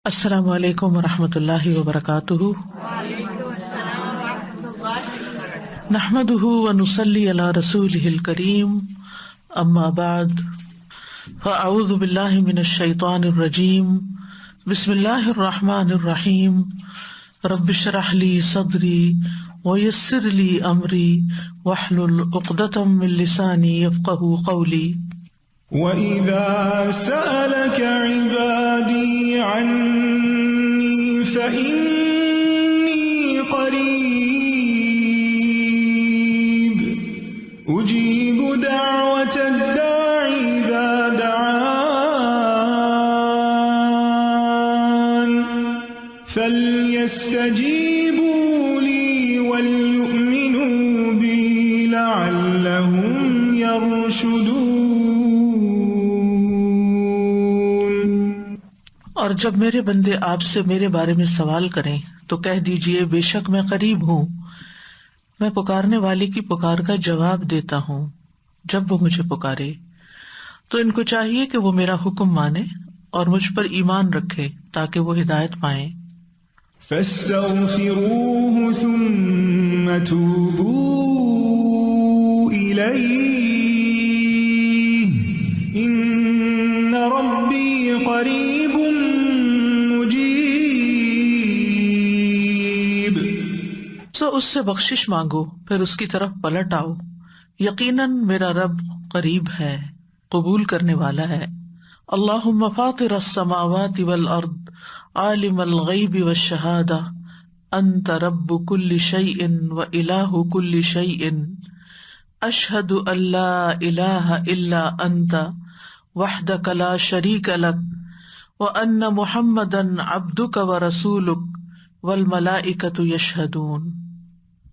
السلام علیکم ورحمۃ اللہ وبرکاتہ۔ نحمده ونصلی علی رسولہ الکریم، اما بعد فاعوذ باللہ من الشیطان الرجیم، بسم اللہ الرحمن الرحیم۔ رب اشرح لی صدری ویسر لی امری واحلل عقدۃ من لسانی یفقہوا قولی۔ وَإِذَا سَأَلَكَ عِبَادِي عَنِّي فَإِنِّي قَرِيبٌ أُجِيبُ دَعْوَةَ الدَّاعِ إِذَا دَعَانِ فَلْيَسْتَجِيبُوا لِي وَلْيُؤْمِنُوا بِي لَعَلَّهُمْ يَرْشُدُونَ۔ اور جب میرے بندے آپ سے میرے بارے میں سوال کریں تو کہہ دیجئے بے شک میں قریب ہوں، میں پکارنے والے کی پکار کا جواب دیتا ہوں جب وہ مجھے پکارے۔ تو ان کو چاہیے کہ وہ میرا حکم مانے اور مجھ پر ایمان رکھے تاکہ وہ ہدایت پائیں۔ فَاسْتَغْفِرُوهُ ثُمَّ تُوبُوا إِلَيْهِ إِنَّ رَبِّي قَرِيبٌ مُجِيبٌ۔ سو اس سے بخشش مانگو پھر اس کی طرف پلٹ آؤ، یقیناً میرا رب قریب ہے، قبول کرنے والا ہے۔ اللہم فاطر السماوات والارض عالم الغیب والشہادہ انت رب کل شیء والہ کل شیء اشہد ان لا الہ الا انت وحدک لا شریک لک وان محمدا عبدک ورسولک والملائکۃ یشہدون۔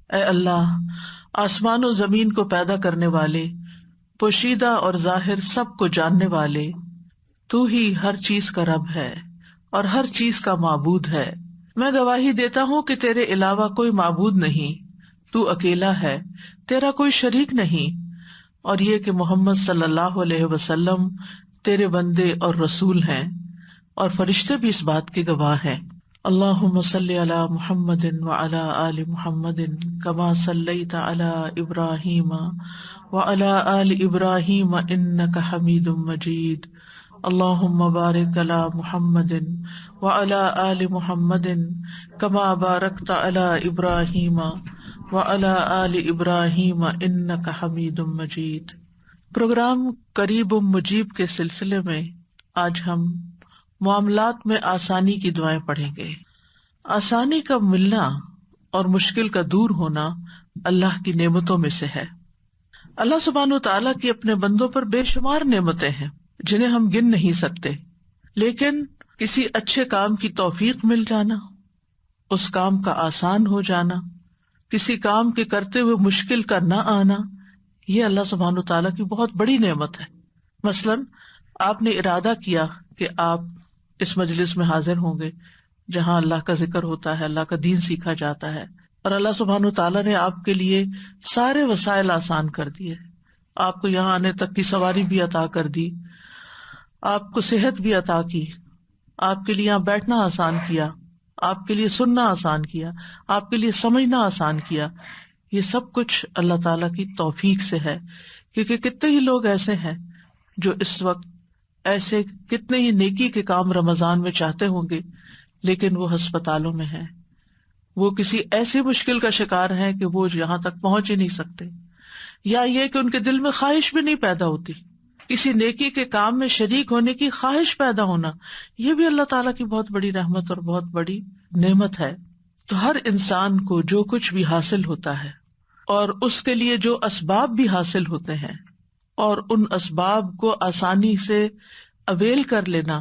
اے اللہ، آسمان و زمین کو پیدا کرنے والے، پوشیدہ اور ظاہر سب کو جاننے والے، تو ہی ہر چیز کا رب ہے اور ہر چیز کا معبود ہے۔ میں گواہی دیتا ہوں کہ تیرے علاوہ کوئی معبود نہیں، تو اکیلا ہے، تیرا کوئی شریک نہیں، اور یہ کہ محمد صلی اللہ علیہ وسلم تیرے بندے اور رسول ہیں، اور فرشتے بھی اس بات کے گواہ ہیں۔ اللہم صلی علی محمد وعلی آل محمد کما صلیت علی ابراہیم وعلی آل ابراہیم انک حمید مجید۔ اللہم بارک علی محمد وعلی آل محمد کما بارکت علی ابراہیم وعلی آل ابراہیم انک حمید مجید۔ پروگرام قریب مجیب کے سلسلے میں آج ہم معاملات میں آسانی کی دعائیں پڑھیں گے۔ آسانی کا ملنا اور مشکل کا دور ہونا اللہ کی نعمتوں میں سے ہے۔ اللہ سبحانہ وتعالیٰ کی اپنے بندوں پر بے شمار نعمتیں ہیں جنہیں ہم گن نہیں سکتے، لیکن کسی اچھے کام کی توفیق مل جانا، اس کام کا آسان ہو جانا، کسی کام کے کرتے ہوئے مشکل کا نہ آنا، یہ اللہ سبحانہ وتعالیٰ کی بہت بڑی نعمت ہے۔ مثلاً آپ نے ارادہ کیا کہ آپ اس مجلس میں حاضر ہوں گے جہاں اللہ کا ذکر ہوتا ہے، اللہ کا دین سیکھا جاتا ہے، اور اللہ سبحانہ وتعالیٰ نے آپ کے لیے سارے وسائل آسان کر دیے، آپ کو یہاں آنے تک کی سواری بھی عطا کر دی، آپ کو صحت بھی عطا کی، آپ کے لیے یہاں بیٹھنا آسان کیا، آپ کے لیے سننا آسان کیا، آپ کے لیے سمجھنا آسان کیا۔ یہ سب کچھ اللہ تعالیٰ کی توفیق سے ہے، کیونکہ کتنے ہی لوگ ایسے ہیں جو اس وقت ایسے کتنے ہی نیکی کے کام رمضان میں چاہتے ہوں گے، لیکن وہ ہسپتالوں میں ہیں، وہ کسی ایسی مشکل کا شکار ہیں کہ وہ یہاں تک پہنچ ہی نہیں سکتے، یا یہ کہ ان کے دل میں خواہش بھی نہیں پیدا ہوتی، کسی نیکی کے کام میں شریک ہونے کی خواہش پیدا ہونا، یہ بھی اللہ تعالیٰ کی بہت بڑی رحمت اور بہت بڑی نعمت ہے۔ تو ہر انسان کو جو کچھ بھی حاصل ہوتا ہے اور اس کے لیے جو اسباب بھی حاصل ہوتے ہیں، اور ان اسباب کو آسانی سے اویل کر لینا،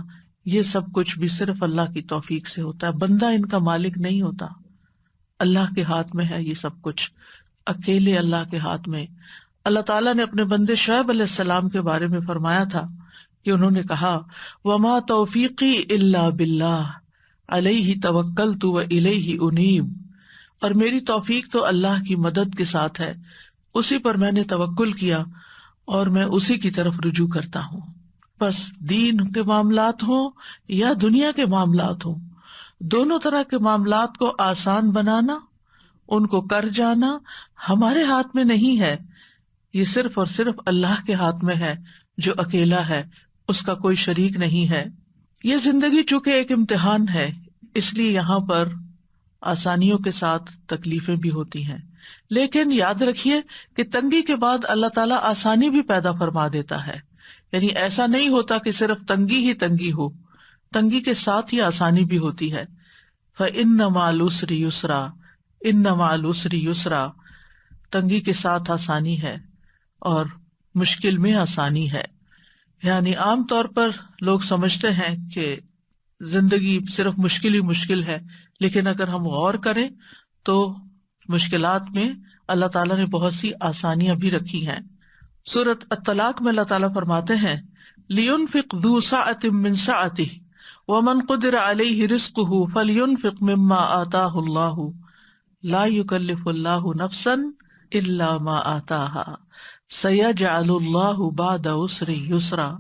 یہ سب کچھ بھی صرف اللہ کی توفیق سے ہوتا ہے، بندہ ان کا مالک نہیں ہوتا، اللہ کے ہاتھ میں ہے یہ سب کچھ، اکیلے اللہ کے ہاتھ میں۔ اللہ تعالیٰ نے اپنے بندے شعیب علیہ السلام کے بارے میں فرمایا تھا کہ انہوں نے کہا وَمَا تَوْفِيقِي إِلَّا بِاللَّهِ عَلَيْهِ تَوَكَّلْتُ وَإِلَيْهِ أُنِيبُ، اور میری توفیق تو اللہ کی مدد کے ساتھ ہے، اسی پر میں نے توکل کیا اور میں اسی کی طرف رجوع کرتا ہوں۔ بس دین کے معاملات ہوں یا دنیا کے معاملات ہوں، دونوں طرح کے معاملات کو آسان بنانا، ان کو کر جانا ہمارے ہاتھ میں نہیں ہے، یہ صرف اور صرف اللہ کے ہاتھ میں ہے جو اکیلا ہے، اس کا کوئی شریک نہیں ہے۔ یہ زندگی چونکہ ایک امتحان ہے، اس لیے یہاں پر آسانیوں کے ساتھ تکلیفیں بھی ہوتی ہیں، لیکن یاد رکھیے کہ تنگی کے بعد اللہ تعالیٰ آسانی بھی پیدا فرما دیتا ہے، یعنی ایسا نہیں ہوتا کہ صرف تنگی ہی تنگی ہو، تنگی کے ساتھ ہی آسانی بھی ہوتی ہے۔ فَإِنَّ مَعَ الْعُسْرِ يُسْرًا، إِنَّ مَعَ الْعُسْرِ يُسْرًا، تنگی کے ساتھ آسانی ہے اور مشکل میں آسانی ہے۔ یعنی عام طور پر لوگ سمجھتے ہیں کہ زندگی صرف مشکل ہی مشکل ہے، لیکن اگر ہم غور کریں تو مشکلات میں اللہ تعالیٰ نے بہت سی آسانیاں بھی رکھی ہیں۔ سورۃ الطلاق میں اللہ تعالیٰ فرماتے ہیں لِيُنْفِقْ ذُو سَعَةٍ مِّن سَعَتِهِ وَمَنْ قُدِرَ عَلَيْهِ رِزْقُهُ فَلْيُنْفِقْ مِمَّا آتَاهُ اللَّهُ لَا يُكَلِّفُ اللَّهُ نَفْسًا إِلَّا مَا آتَاهَا سَيَجْعَلُ اللَّهُ بَعْدَ عُسْرٍ يُسْرًا،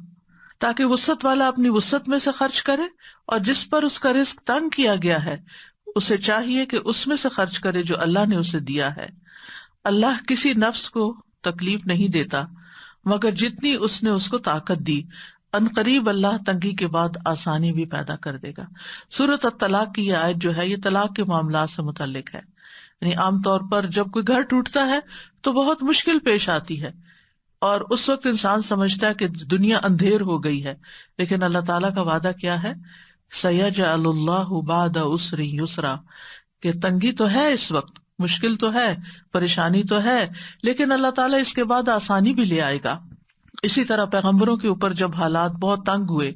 تاکہ وسعت والا اپنی وسعت میں سے خرچ کرے، اور جس پر اس کا رزق تنگ کیا گیا ہے اسے چاہیے کہ اس میں سے خرچ کرے جو اللہ نے اسے دیا ہے۔ اللہ کسی نفس کو تکلیف نہیں دیتا مگر جتنی اس نے اس کو طاقت دی، عنقریب اللہ تنگی کے بعد آسانی بھی پیدا کر دے گا۔ سورۃ الطلاق کی یہ آیت جو ہے یہ طلاق کے معاملات سے متعلق ہے، یعنی عام طور پر جب کوئی گھر ٹوٹتا ہے تو بہت مشکل پیش آتی ہے، اور اس وقت انسان سمجھتا ہے کہ دنیا اندھیر ہو گئی ہے، لیکن اللہ تعالیٰ کا وعدہ کیا ہے، سَيَجْعَلُ اللَّهُ بَعْدَ عُسْرٍ يُسْرًا، کہ تنگی تو ہے، اس وقت مشکل تو ہے، پریشانی تو ہے، لیکن اللہ تعالیٰ اس کے بعد آسانی بھی لے آئے گا۔ اسی طرح پیغمبروں کے اوپر جب حالات بہت تنگ ہوئے،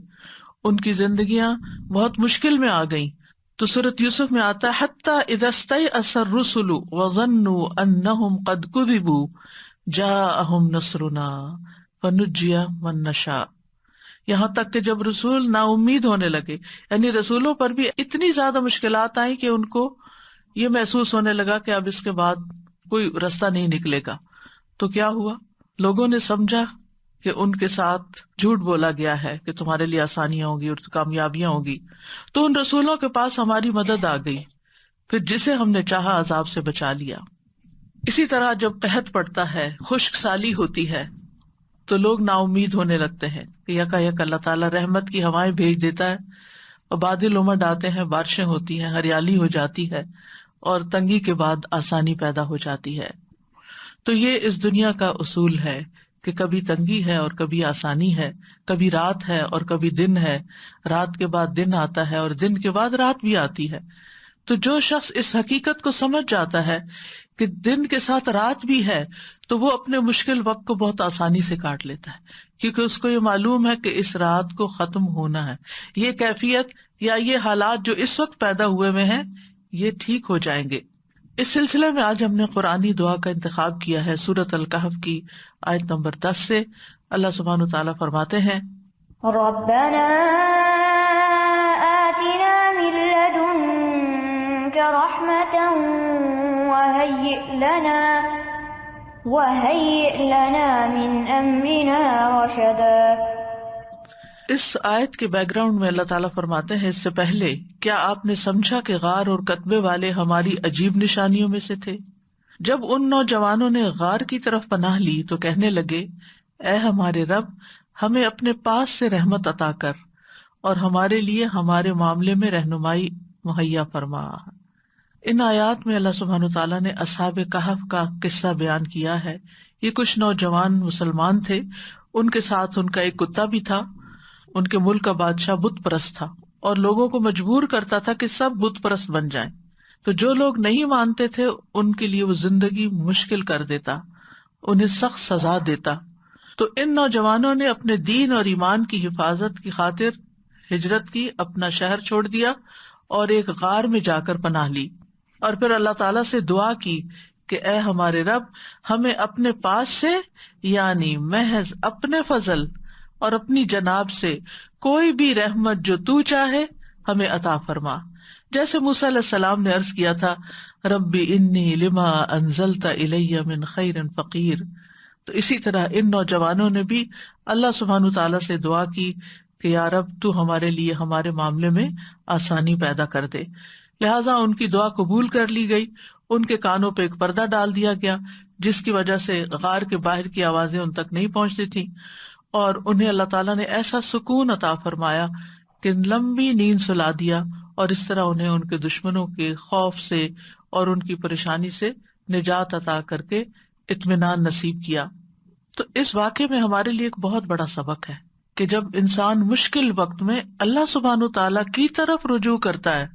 ان کی زندگیاں بہت مشکل میں آ گئیں، تو سورۃ یوسف میں آتا ہے حَتَّى إِذَا اسْتَيْأَسَ الرُّسُلُ وَظَنُّوا أَنَّهُمْ قَدْ كُذِبُوا جَاءَهُمْ نَصْرُنَا فَنُجِّيَ مَن نَّشَاءُ، یہاں تک کہ جب رسول نا امید ہونے لگے، یعنی رسولوں پر بھی اتنی زیادہ مشکلات آئیں کہ ان کو یہ محسوس ہونے لگا کہ اب اس کے بعد کوئی رستہ نہیں نکلے گا، تو کیا ہوا، لوگوں نے سمجھا کہ ان کے ساتھ جھوٹ بولا گیا ہے کہ تمہارے لیے آسانیاں ہوگی اور کامیابیاں ہوگی، تو ان رسولوں کے پاس ہماری مدد آ گئی، پھر جسے ہم نے چاہا عذاب سے بچا لیا۔ اسی طرح جب قحط پڑتا ہے، خشک سالی ہوتی ہے، تو لوگ نا امید ہونے لگتے ہیں کہ یکا یک اللہ تعالیٰ رحمت کی ہوائیں بھیج دیتا ہے اور بادل امڈ آتے ہیں، بارشیں ہوتی ہیں، ہریالی ہو جاتی ہے، اور تنگی کے بعد آسانی پیدا ہو جاتی ہے۔ تو یہ اس دنیا کا اصول ہے کہ کبھی تنگی ہے اور کبھی آسانی ہے، کبھی رات ہے اور کبھی دن ہے، رات کے بعد دن آتا ہے اور دن کے بعد رات بھی آتی ہے۔ تو جو شخص اس حقیقت کو سمجھ جاتا ہے کہ دن کے ساتھ رات بھی ہے، تو وہ اپنے مشکل وقت کو بہت آسانی سے کاٹ لیتا ہے، کیونکہ اس کو یہ معلوم ہے کہ اس رات کو ختم ہونا ہے، یہ کیفیت یا یہ حالات جو اس وقت پیدا ہوئے ہوئے ہیں یہ ٹھیک ہو جائیں گے۔ اس سلسلے میں آج ہم نے قرآنی دعا کا انتخاب کیا ہے سورۃ الکہف کی آیت نمبر 10 سے۔ اللہ سبحانہ وتعالیٰ فرماتے ہیں ربنا آتنا من لدنك رحمة وهيئ لنا من أمرنا رشدا۔ اس آیت کے بیک گراؤنڈ میں اللہ تعالیٰ فرماتے ہیں، اس سے پہلے کیا آپ نے سمجھا کہ غار اور کتبے والے ہماری عجیب نشانیوں میں سے تھے؟ جب ان نوجوانوں نے غار کی طرف پناہ لی تو کہنے لگے، اے ہمارے رب، ہمیں اپنے پاس سے رحمت عطا کر اور ہمارے لیے ہمارے معاملے میں رہنمائی مہیا فرما۔ ان آیات میں اللہ سبحانہ تعالیٰ نے اصحاب کہف کا قصہ بیان کیا ہے۔ یہ کچھ نوجوان مسلمان تھے، ان کے ساتھ ان کا ایک کتا بھی تھا۔ ان کے ملک کا بادشاہ بت پرست تھا اور لوگوں کو مجبور کرتا تھا کہ سب بت پرست بن جائیں، تو جو لوگ نہیں مانتے تھے ان کے لیے وہ زندگی مشکل کر دیتا، انہیں سخت سزا دیتا۔ تو ان نوجوانوں نے اپنے دین اور ایمان کی حفاظت کی خاطر ہجرت کی، اپنا شہر چھوڑ دیا اور ایک غار میں جا کر پناہ لی، اور پھر اللہ تعالیٰ سے دعا کی کہ اے ہمارے رب، ہمیں اپنے پاس سے یعنی محض اپنے فضل اور اپنی جناب سے کوئی بھی رحمت جو تو چاہے ہمیں عطا فرما۔ جیسے موسیٰ علیہ السلام نے عرض کیا تھا، ربی انی لما انزلت الی من خیر فقیر، تو اسی طرح ان نوجوانوں نے بھی اللہ سبحانہ تعالیٰ سے دعا کی کہ یا رب تو ہمارے لیے ہمارے معاملے میں آسانی پیدا کر دے. لہٰذا ان کی دعا قبول کر لی گئی. ان کے کانوں پہ ایک پردہ ڈال دیا گیا جس کی وجہ سے غار کے باہر کی آوازیں ان تک نہیں پہنچتی تھیں، اور انہیں اللہ تعالیٰ نے ایسا سکون عطا فرمایا کہ لمبی نیند سلا دیا، اور اس طرح انہیں ان کے دشمنوں کے خوف سے اور ان کی پریشانی سے نجات عطا کر کے اطمینان نصیب کیا. تو اس واقعے میں ہمارے لیے ایک بہت بڑا سبق ہے کہ جب انسان مشکل وقت میں اللہ سبحانہ تعالیٰ کی طرف رجوع کرتا ہے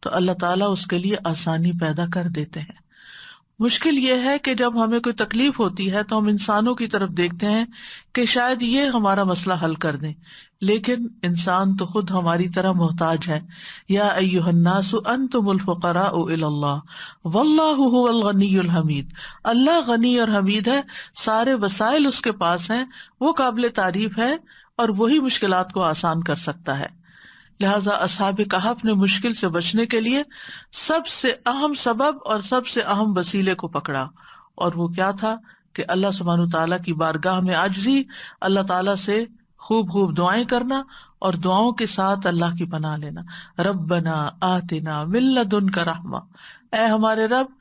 تو اللہ تعالیٰ اس کے لیے آسانی پیدا کر دیتے ہیں. مشکل یہ ہے کہ جب ہمیں کوئی تکلیف ہوتی ہے تو ہم انسانوں کی طرف دیکھتے ہیں کہ شاید یہ ہمارا مسئلہ حل کر دیں، لیکن انسان تو خود ہماری طرح محتاج ہے. یا ایھا الناس انتم الفقراء الی اللہ واللہ ھو الغنی الحمید. اللہ غنی اور حمید ہے، سارے وسائل اس کے پاس ہیں، وہ قابل تعریف ہے اور وہی مشکلات کو آسان کر سکتا ہے. لہٰذا اصحاب کہف نے مشکل سے بچنے کے لیے سب سے اہم سبب اور سب سے اہم وسیلے کو پکڑا، اور وہ کیا تھا کہ اللہ سبحانہ تعالیٰ کی بارگاہ میں عاجزی، اللہ تعالیٰ سے خوب خوب دعائیں کرنا اور دعاؤں کے ساتھ اللہ کی پناہ لینا. ربنا آتنا من لدنک رحمہ، اے ہمارے رب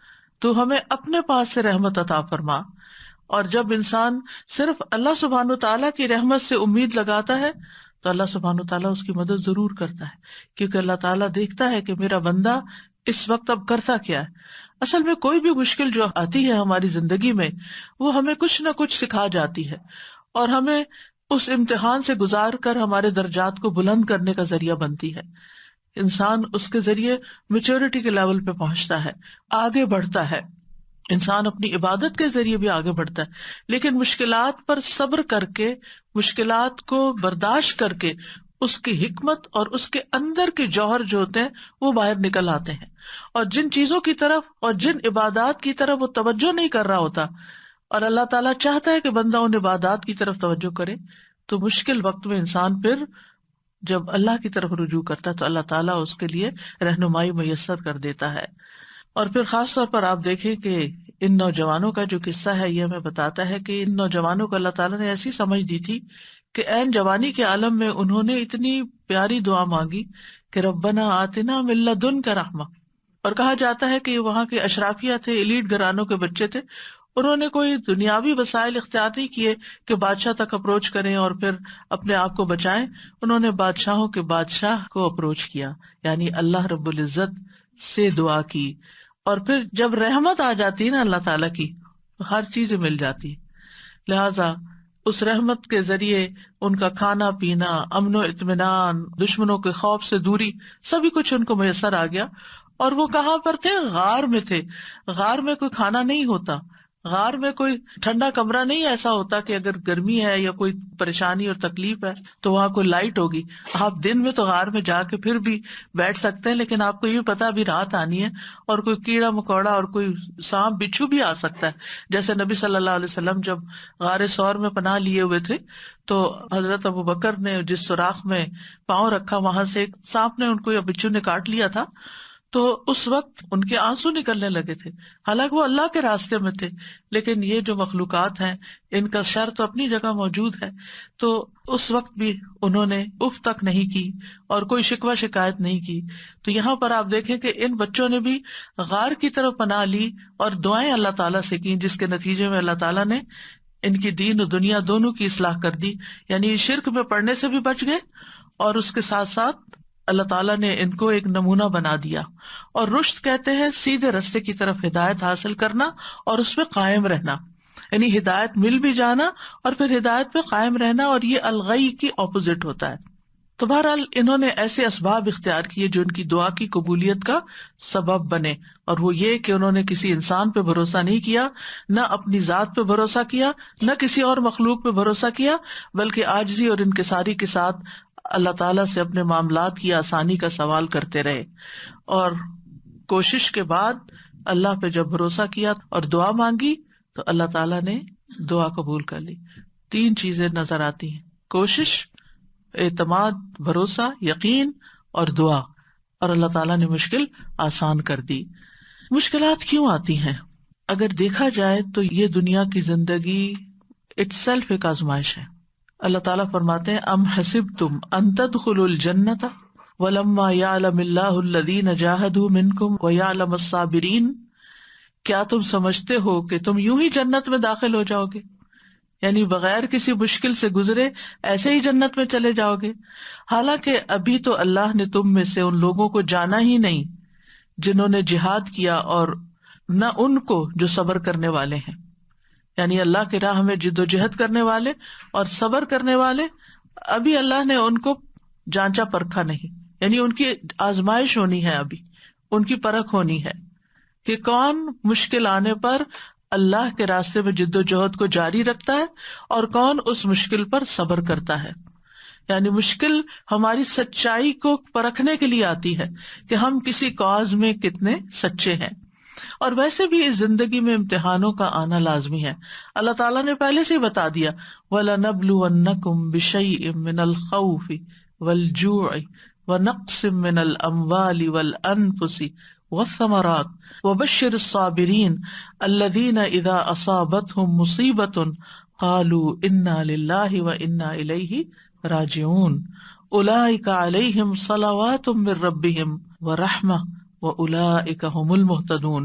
تو ہمیں اپنے پاس سے رحمت عطا فرما. اور جب انسان صرف اللہ سبحانہ تعالیٰ کی رحمت سے امید لگاتا ہے تو اللہ سبحانہ تعالیٰ اس کی مدد ضرور کرتا ہے، کیونکہ اللہ تعالیٰ دیکھتا ہے کہ میرا بندہ اس وقت اب کرتا کیا ہے. اصل میں کوئی بھی مشکل جو آتی ہے ہماری زندگی میں وہ ہمیں کچھ نہ کچھ سکھا جاتی ہے اور ہمیں اس امتحان سے گزار کر ہمارے درجات کو بلند کرنے کا ذریعہ بنتی ہے. انسان اس کے ذریعے میچورٹی کے لیول پہ پہنچتا ہے، آگے بڑھتا ہے. انسان اپنی عبادت کے ذریعے بھی آگے بڑھتا ہے، لیکن مشکلات پر صبر کر کے، مشکلات کو برداشت کر کے اس کی حکمت اور اس کے اندر کے جوہر جو ہوتے ہیں وہ باہر نکل آتے ہیں. اور جن چیزوں کی طرف اور جن عبادات کی طرف وہ توجہ نہیں کر رہا ہوتا اور اللہ تعالیٰ چاہتا ہے کہ بندہ ان عبادات کی طرف توجہ کرے، تو مشکل وقت میں انسان پھر جب اللہ کی طرف رجوع کرتا ہے تو اللہ تعالیٰ اس کے لیے رہنمائی میسر کر دیتا ہے. اور پھر خاص طور پر آپ دیکھیں کہ ان نوجوانوں کا جو قصہ ہے یہ ہمیں بتاتا ہے کہ ان نوجوانوں کو اللہ تعالیٰ نے ایسی سمجھ دی تھی کہ عین جوانی کے عالم میں انہوں نے اتنی پیاری دعا مانگی کہ ربنا آتنا من لدنک رحمہ. اور کہا جاتا ہے کہ وہاں کے اشرافیہ تھے، ایلیٹ گھرانوں کے بچے تھے، انہوں نے کوئی دنیاوی وسائل اختیار نہیں کیے کہ بادشاہ تک اپروچ کریں اور پھر اپنے آپ کو بچائیں. انہوں نے بادشاہوں کے بادشاہ کو اپروچ کیا، یعنی اللہ رب العزت سے دعا کی. اور پھر جب رحمت آ جاتی ہے نا اللہ تعالیٰ کی تو ہر چیز مل جاتی ہے. لہذا اس رحمت کے ذریعے ان کا کھانا پینا، امن و اطمینان، دشمنوں کے خوف سے دوری، سبھی کچھ ان کو میسر آ گیا. اور وہ کہاں پر تھے؟ غار میں تھے. غار میں کوئی کھانا نہیں ہوتا، غار میں کوئی ٹھنڈا کمرہ نہیں ایسا ہوتا کہ اگر گرمی ہے یا کوئی پریشانی اور تکلیف ہے تو وہاں کوئی لائٹ ہوگی. آپ دن میں تو غار میں جا کے پھر بھی بیٹھ سکتے ہیں، لیکن آپ کو یہ پتا ابھی رات آنی ہے اور کوئی کیڑا مکوڑا اور کوئی سانپ بچھو بھی آ سکتا ہے. جیسے نبی صلی اللہ علیہ وسلم جب غار ثور میں پناہ لیے ہوئے تھے تو حضرت ابو بکر نے جس سوراخ میں پاؤں رکھا وہاں سے ایک سانپ نے ان کو یا بچھو نے کاٹ لیا تھا. تو اس وقت ان کے آنسو نکلنے لگے تھے، حالانکہ وہ اللہ کے راستے میں تھے، لیکن یہ جو مخلوقات ہیں ان کا شر تو اپنی جگہ موجود ہے. تو اس وقت بھی انہوں نے اف تک نہیں کی اور کوئی شکوہ شکایت نہیں کی. تو یہاں پر آپ دیکھیں کہ ان بچوں نے بھی غار کی طرف پناہ لی اور دعائیں اللہ تعالیٰ سے کی، جس کے نتیجے میں اللہ تعالیٰ نے ان کی دین و دنیا دونوں کی اصلاح کر دی. یعنی شرک میں پڑنے سے بھی بچ گئے اور اس کے ساتھ ساتھ اللہ تعالیٰ نے ان کو ایک نمونہ بنا دیا. اور رشد کہتے ہیں سیدھے رستے کی طرف ہدایت حاصل کرنا اور اس پہ قائم رہنا، یعنی ہدایت مل بھی جانا اور پھر ہدایت پہ قائم رہنا، اور یہ الغی کی اپوزٹ ہوتا ہے. تو بہرحال انہوں نے ایسے اسباب اختیار کیے جو ان کی دعا کی قبولیت کا سبب بنے، اور وہ یہ کہ انہوں نے کسی انسان پہ بھروسہ نہیں کیا، نہ اپنی ذات پہ بھروسہ کیا، نہ کسی اور مخلوق پہ بھروسہ کیا، بلکہ عاجزی اور انکساری کے ساتھ اللہ تعالیٰ سے اپنے معاملات کی آسانی کا سوال کرتے رہے. اور کوشش کے بعد اللہ پہ جب بھروسہ کیا اور دعا مانگی تو اللہ تعالیٰ نے دعا قبول کر لی. 3 چیزیں نظر آتی ہیں: کوشش، اعتماد، بھروسہ، یقین اور دعا. اور اللہ تعالیٰ نے مشکل آسان کر دی. مشکلات کیوں آتی ہیں؟ اگر دیکھا جائے تو یہ دنیا کی زندگی اٹ سیلف ایک آزمائش ہے. اللہ تعالیٰ فرماتے ہیں ام حسبتم ان تدخلوا الجنۃ ولما یعلم اللہ الذین جاہدوا منکم ویعلم الصابرین، کیا تم سمجھتے ہو کہ تم یوں ہی جنت میں داخل ہو جاؤ گے، یعنی بغیر کسی مشکل سے گزرے ایسے ہی جنت میں چلے جاؤ گے، حالانکہ ابھی تو اللہ نے تم میں سے ان لوگوں کو جانا ہی نہیں جنہوں نے جہاد کیا، اور نہ ان کو جو صبر کرنے والے ہیں. یعنی اللہ کی راہ میں جد و جہد کرنے والے اور صبر کرنے والے ابھی اللہ نے ان کو جانچا پرکھا نہیں، یعنی ان کی آزمائش ہونی ہے، ابھی ان کی پرکھ ہونی ہے کہ کون مشکل آنے پر اللہ کے راستے میں جد و جہد کو جاری رکھتا ہے اور کون اس مشکل پر صبر کرتا ہے. یعنی مشکل ہماری سچائی کو پرکھنے کے لیے آتی ہے کہ ہم کسی کاز میں کتنے سچے ہیں. اور ویسے بھی اس زندگی میں امتحانوں کا آنا لازمی ہے. اللہ تعالیٰ نے پہلے سے ہی بتا دیا وَلَنَبْلُوَنَّكُمْ بِشَيْءٍ مِّنَ الْخَوْفِ وَالْجُوعِ وَنَقْصٍ مِّنَ الْأَمْوَالِ وَالْأَنفُسِ وَالثَّمَرَاتِ وَبَشِّرِ الصَّابِرِينَ الَّذِينَ إِذَا أَصَابَتْهُمْ مُصِيبَةٌ قَالُوا إِنَّا لِلَّهِ وَإِنَّا إِلَيْهِ راجعون أُولَئِكَ عَلَيْهِمْ صَلَوَاتٌ مِّن رَّبِّهِمْ وَرَحْمَةٌ وَأُولَئِكَ هُمُ الْمُهْتَدُونَ.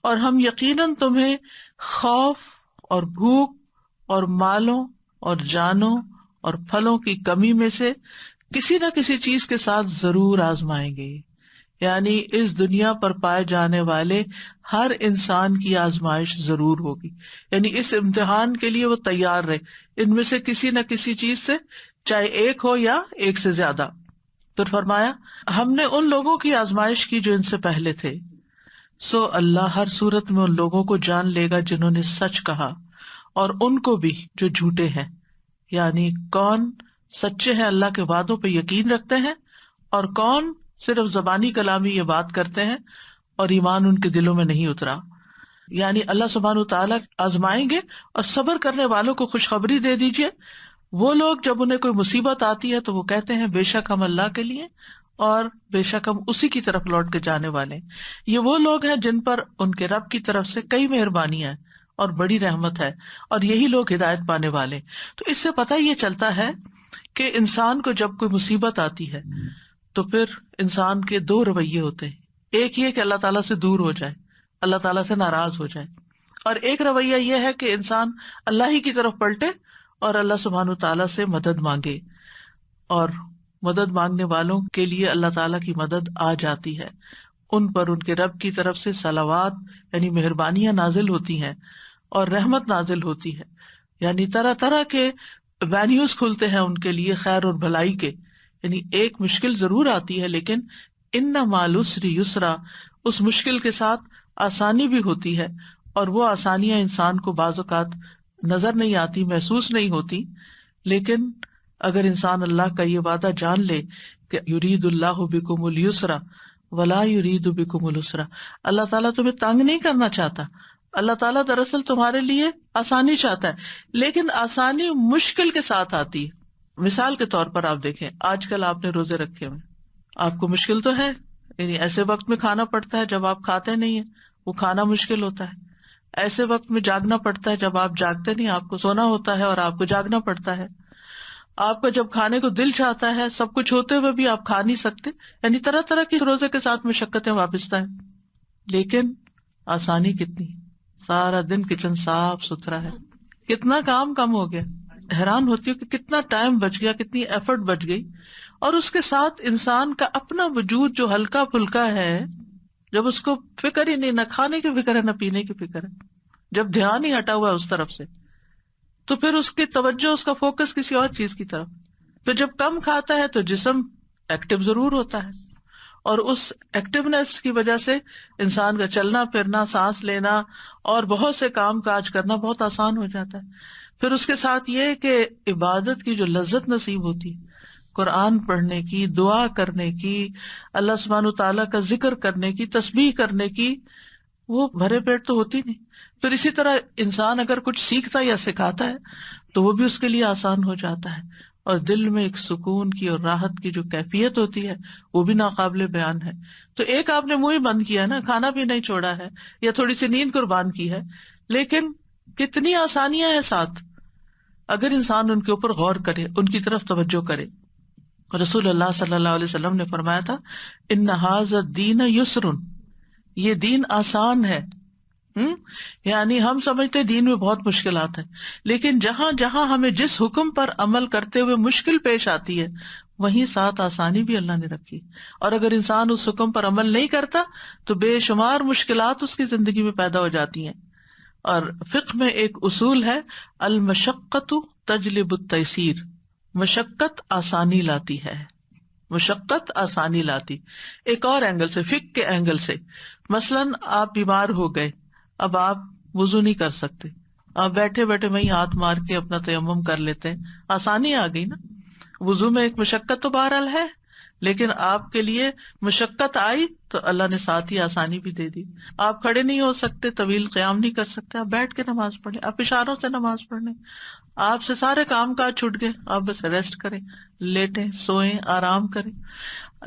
اور ہم یقیناً تمہیں خوف اور بھوک اور مالوں اور جانوں اور پھلوں کی کمی میں سے کسی نہ کسی چیز کے ساتھ ضرور آزمائیں گے. یعنی اس دنیا پر پائے جانے والے ہر انسان کی آزمائش ضرور ہوگی، یعنی اس امتحان کے لیے وہ تیار رہے، ان میں سے کسی نہ کسی چیز سے، چاہے ایک ہو یا ایک سے زیادہ. پھر فرمایا ہم نے ان لوگوں کی آزمائش کی جو ان سے پہلے تھے، سو اللہ ہر صورت میں ان لوگوں کو جان لے گا جنہوں نے سچ کہا، اور ان کو بھی جو جھوٹے ہیں. یعنی کون سچے ہیں، اللہ کے وعدوں پہ یقین رکھتے ہیں، اور کون صرف زبانی کلامی یہ بات کرتے ہیں اور ایمان ان کے دلوں میں نہیں اترا. یعنی اللہ سبحانہ وتعالیٰ آزمائیں گے، اور صبر کرنے والوں کو خوشخبری دے دیجئے. وہ لوگ جب انہیں کوئی مصیبت آتی ہے تو وہ کہتے ہیں بے شک ہم اللہ کے لیے اور بے شک ہم اسی کی طرف لوٹ کے جانے والے ہیں. یہ وہ لوگ ہیں جن پر ان کے رب کی طرف سے کئی مہربانیاں ہیں اور بڑی رحمت ہے، اور یہی لوگ ہدایت پانے والے. تو اس سے پتہ یہ چلتا ہے کہ انسان کو جب کوئی مصیبت آتی ہے تو پھر انسان کے دو رویے ہوتے ہیں. ایک یہ کہ اللہ تعالیٰ سے دور ہو جائے، اللہ تعالیٰ سے ناراض ہو جائے، اور ایک رویہ یہ ہے کہ انسان اللہ ہی کی طرف پلٹے اور اللہ سبحانہ تعالیٰ سے مدد مانگے. اور مدد مانگنے والوں کے لیے اللہ تعالیٰ کی مدد آ جاتی ہے، ان پر ان کے رب کی طرف سے صلوات یعنی مہربانیاں نازل ہوتی ہیں اور رحمت نازل ہوتی ہے. یعنی طرح طرح کے وینیوز کھلتے ہیں ان کے لیے خیر اور بھلائی کے. یعنی ایک مشکل ضرور آتی ہے لیکن ان مع العسر یسرا، اس مشکل کے ساتھ آسانی بھی ہوتی ہے، اور وہ آسانیاں انسان کو بعض اوقات نظر نہیں آتی، محسوس نہیں ہوتی. لیکن اگر انسان اللہ کا یہ وعدہ جان لے کہ یرید اللہ بکم اليسر ولا یرید بکم العسر، اللہ تعالیٰ تمہیں تنگ نہیں کرنا چاہتا، اللہ تعالیٰ دراصل تمہارے لیے آسانی چاہتا ہے، لیکن آسانی مشکل کے ساتھ آتی ہے. مثال کے طور پر آپ دیکھیں، آج کل آپ نے روزے رکھے ہوئے، آپ کو مشکل تو ہے، یعنی ایسے وقت میں کھانا پڑتا ہے جب آپ کھاتے نہیں ہیں، وہ کھانا مشکل ہوتا ہے. ایسے وقت میں جاگنا پڑتا ہے جب آپ جاگتے نہیں، آپ کو سونا ہوتا ہے اور آپ کو جاگنا پڑتا ہے. آپ کا جب کھانے کو دل چاہتا ہے، سب کچھ ہوتے ہوئے بھی آپ کھا نہیں سکتے. یعنی طرح طرح کی روزے کے ساتھ مشقتیں وابستہ ہیں. لیکن آسانی کتنی، سارا دن کچن صاف ستھرا ہے، کتنا کام کم ہو گیا. حیران ہوتی ہوں کہ کتنا ٹائم بچ گیا، کتنی ایفرٹ بچ گئی. اور اس کے ساتھ انسان کا اپنا وجود جو ہلکا پھلکا ہے، جب اس کو فکر ہی نہیں، نہ کھانے کی فکر ہے نہ پینے کی فکر ہے، جب دھیان ہی ہٹا ہوا ہے اس طرف سے، تو پھر اس کی توجہ، اس کا فوکس کسی اور چیز کی طرف. پھر جب کم کھاتا ہے تو جسم ایکٹیو ضرور ہوتا ہے، اور اس ایکٹیونیس کی وجہ سے انسان کا چلنا پھرنا، سانس لینا اور بہت سے کام کاج کرنا بہت آسان ہو جاتا ہے. پھر اس کے ساتھ یہ کہ عبادت کی جو لذت نصیب ہوتی ہے، قرآن پڑھنے کی، دعا کرنے کی، اللہ سبحانہ تعالیٰ کا ذکر کرنے کی، تسبیح کرنے کی، وہ بھرے پیٹ تو ہوتی نہیں. پھر اسی طرح انسان اگر کچھ سیکھتا یا سکھاتا ہے تو وہ بھی اس کے لیے آسان ہو جاتا ہے، اور دل میں ایک سکون کی اور راحت کی جو کیفیت ہوتی ہے وہ بھی ناقابل بیان ہے. تو ایک آپ نے منہ ہی بند کیا نا، کھانا بھی نہیں چھوڑا ہے، یا تھوڑی سی نیند قربان کی ہے، لیکن کتنی آسانیاں ہیں ساتھ. اگر انسان ان کے اوپر غور کرے، ان کی طرف توجہ کرے. رسول اللہ صلی اللہ علیہ وسلم نے فرمایا تھا ان ھذا الدین یسر، یہ دین آسان ہے. یعنی ہم سمجھتے دین میں بہت مشکلات ہیں، لیکن جہاں جہاں ہمیں جس حکم پر عمل کرتے ہوئے مشکل پیش آتی ہے وہیں ساتھ آسانی بھی اللہ نے رکھی. اور اگر انسان اس حکم پر عمل نہیں کرتا تو بے شمار مشکلات اس کی زندگی میں پیدا ہو جاتی ہیں. اور فقہ میں ایک اصول ہے المشقۃ تجلب التیسیر، مشقت آسانی لاتی ہے، مشقت آسانی لاتی. ایک اور اینگل سے، فقہ کے اینگل سے، مثلاً آپ بیمار ہو گئے، اب آپ وضو نہیں کر سکتے، آپ بیٹھے بیٹھے وہیں ہاتھ مار کے اپنا تیمم کر لیتے ہیں، آسانی آ گئی نا. وضو میں ایک مشقت تو بہرحال ہے، لیکن آپ کے لیے مشقت آئی تو اللہ نے ساتھ ہی آسانی بھی دے دی. آپ کھڑے نہیں ہو سکتے، طویل قیام نہیں کر سکتے، آپ بیٹھ کے نماز پڑھ لیں، آپ اشاروں سے نماز پڑھ لیں. آپ سے سارے کام کاج چھوٹ گئے، آپ بس ریسٹ کریں، لیٹیں، سوئیں، آرام کریں.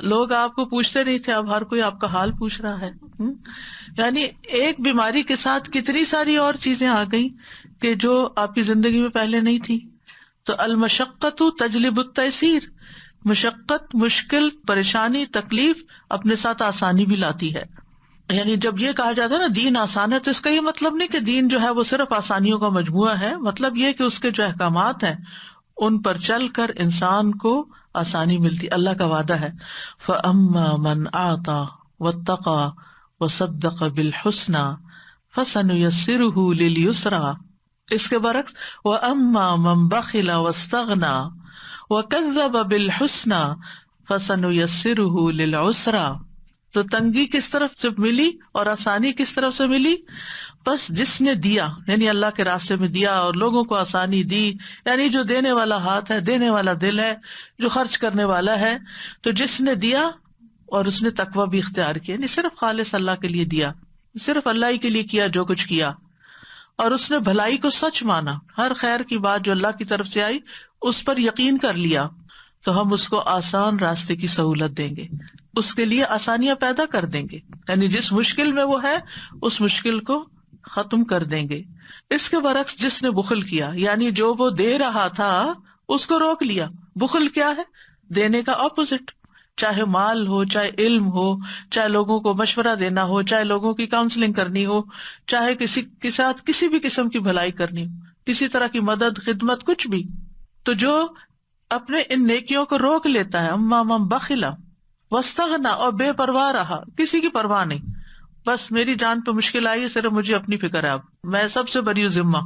لوگ آپ کو پوچھتے نہیں تھے، اب ہر کوئی آپ کا حال پوچھ رہا ہے. یعنی ایک بیماری کے ساتھ کتنی ساری اور چیزیں آ گئی کہ جو آپ کی زندگی میں پہلے نہیں تھی. تو المشقت تجلب التیسیر، مشقت، مشکل، پریشانی، تکلیف اپنے ساتھ آسانی بھی لاتی ہے. یعنی جب یہ کہا جاتا ہے نا دین آسان ہے، تو اس کا یہ مطلب نہیں کہ دین جو ہے وہ صرف آسانیوں کا مجموعہ ہے. مطلب یہ کہ اس کے جو احکامات ہیں ان پر چل کر انسان کو آسانی ملتی. اللہ کا وعدہ ہے فَأَمَّا مَنْ أَعْطَى وَاتَّقَى وَصَدَّقَ بِالْحُسْنَى فَسَنُيَسِّرُهُ لِلْيُسْرَى. اس کے برعکس وَأَمَّا مَنْ بَخِلَ وَاسْتَغْنَى وَكَذَّبَ بِالْحُسْنَى فَسَنُيَسِّرُهُ لِلْعُسْرَى. تو تنگی کس طرف سے ملی اور آسانی کس طرف سے ملی؟ بس جس نے دیا، یعنی اللہ کے راستے میں دیا اور لوگوں کو آسانی دی، یعنی جو دینے والا ہاتھ ہے، دینے والا دل ہے، جو خرچ کرنے والا ہے. تو جس نے دیا اور اس نے تقویٰ بھی اختیار کیا، یعنی صرف خالص اللہ کے لیے دیا، صرف اللہ ہی کے لیے کیا جو کچھ کیا، اور اس نے بھلائی کو سچ مانا، ہر خیر کی بات جو اللہ کی طرف سے آئی اس پر یقین کر لیا، تو ہم اس کو آسان راستے کی سہولت دیں گے، اس کے لیے آسانیاں پیدا کر دیں گے. یعنی جس مشکل میں وہ ہے اس مشکل کو ختم کر دیں گے. اس کے برعکس جس نے بخل کیا، یعنی جو وہ دے رہا تھا اس کو روک لیا. بخل کیا ہے؟ دینے کا اپوزٹ. چاہے مال ہو، چاہے علم ہو، چاہے لوگوں کو مشورہ دینا ہو، چاہے لوگوں کی کاؤنسلنگ کرنی ہو، چاہے کسی کے ساتھ کسی بھی قسم کی بھلائی کرنی ہو، کسی طرح کی مدد، خدمت، کچھ بھی. تو جو اپنے ان نیکیوں کو روک لیتا ہے، اما من بخلا واستغنی، اور بے پرواہ رہا، کسی کی پرواہ نہیں، بس میری جان پہ مشکل آئی ہے، صرف مجھے اپنی فکر ہے، اب میں سب سے بری ذمہ.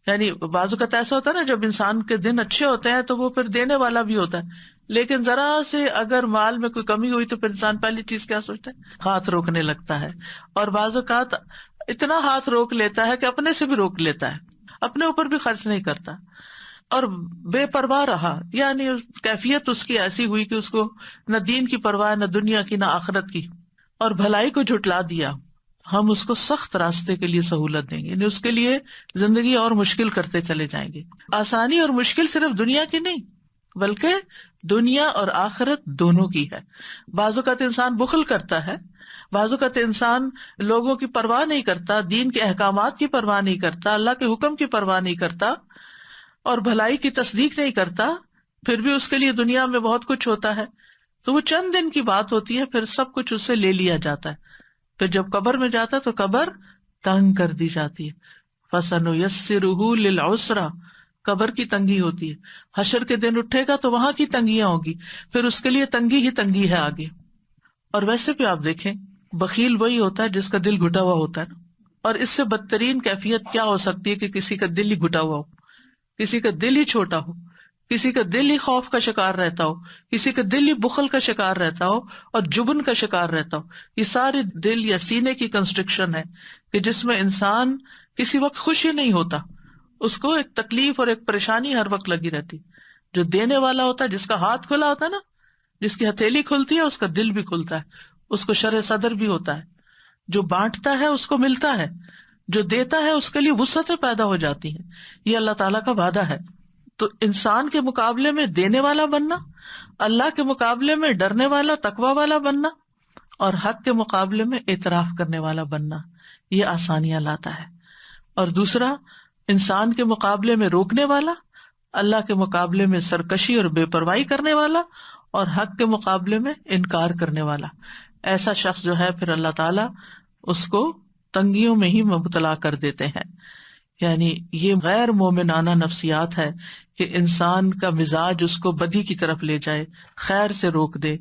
یعنی بعض اوقات ایسا ہوتا ہے نا جب انسان کے دن اچھے ہوتے ہیں تو وہ پھر دینے والا بھی ہوتا ہے، لیکن ذرا سے اگر مال میں کوئی کمی ہوئی تو پھر انسان پہلی چیز کیا سوچتا ہے؟ ہاتھ روکنے لگتا ہے. اور بعض اوقات اتنا ہاتھ روک لیتا ہے کہ اپنے سے بھی روک لیتا ہے، اپنے اوپر بھی خرچ نہیں کرتا، اور بے پرواہ رہا. یعنی کیفیت اس کی ایسی ہوئی کہ اس کو نہ دین کی پرواہ، نہ دنیا کی، نہ آخرت کی، اور بھلائی کو جھٹلا دیا. ہم اس کو سخت راستے کے لیے سہولت دیں گے، یعنی اس کے لیے زندگی اور مشکل کرتے چلے جائیں گے. آسانی اور مشکل صرف دنیا کی نہیں بلکہ دنیا اور آخرت دونوں کی ہے. بعض اوقات انسان بخل کرتا ہے، بعض اوقات انسان لوگوں کی پرواہ نہیں کرتا، دین کے احکامات کی پرواہ نہیں کرتا، اللہ کے حکم کی پرواہ نہیں کرتا، اور بھلائی کی تصدیق نہیں کرتا، پھر بھی اس کے لیے دنیا میں بہت کچھ ہوتا ہے. تو وہ چند دن کی بات ہوتی ہے، پھر سب کچھ اس سے لے لیا جاتا ہے. پھر جب قبر میں جاتا ہے تو قبر تنگ کر دی جاتی ہے. فَسَنُيَسِّرُهُ لِلْعُسْرَى، قبر کی تنگی ہوتی ہے. حشر کے دن اٹھے گا تو وہاں کی تنگیاں ہوگی، پھر اس کے لیے تنگی ہی تنگی ہے آگے. اور ویسے بھی آپ دیکھیں بخیل وہی ہوتا ہے جس کا دل گھٹا ہوا ہوتا ہے نا. اور اس سے بدترین کیفیت کیا ہو سکتی ہے کہ کسی کا دل ہی گھٹا ہوا ہو، کسی کا دل ہی چھوٹا ہو، کسی کا دل ہی خوف کا شکار رہتا ہو، کسی کا دل ہی بخل کا شکار رہتا ہو اور جبن کا شکار رہتا ہو. یہ سارے دل یا سینے کی کنسٹرکشن ہے کہ جس میں انسان کسی وقت خوشی نہیں ہوتا، اس کو ایک تکلیف اور ایک پریشانی ہر وقت لگی رہتی. جو دینے والا ہوتا ہے، جس کا ہاتھ کھلا ہوتا ہے نا، جس کی ہتھیلی کھلتی ہے، اس کا دل بھی کھلتا ہے، اس کو شرح صدر بھی ہوتا ہے. جو بانٹتا ہے اس کو ملتا ہے، جو دیتا ہے اس کے لیے وسعتیں پیدا ہو جاتی ہیں. یہ اللہ تعالیٰ کا وعدہ ہے. تو انسان کے مقابلے میں دینے والا بننا، اللہ کے مقابلے میں ڈرنے والا، تقوی والا بننا، اور حق کے مقابلے میں اعتراف کرنے والا بننا، یہ آسانیاں لاتا ہے. اور دوسرا، انسان کے مقابلے میں روکنے والا، اللہ کے مقابلے میں سرکشی اور بے پرواہی کرنے والا اور حق کے مقابلے میں انکار کرنے والا. ایسا شخص جو ہے پھر اللہ تعالیٰ اس کو تنگیوں میں ہی مبتلا کر دیتے ہیں. یعنی یہ غیر مومنانہ نفسیات ہے کہ انسان کا مزاج اس کو بدی کی طرف لے جائے، خیر سے روک دے،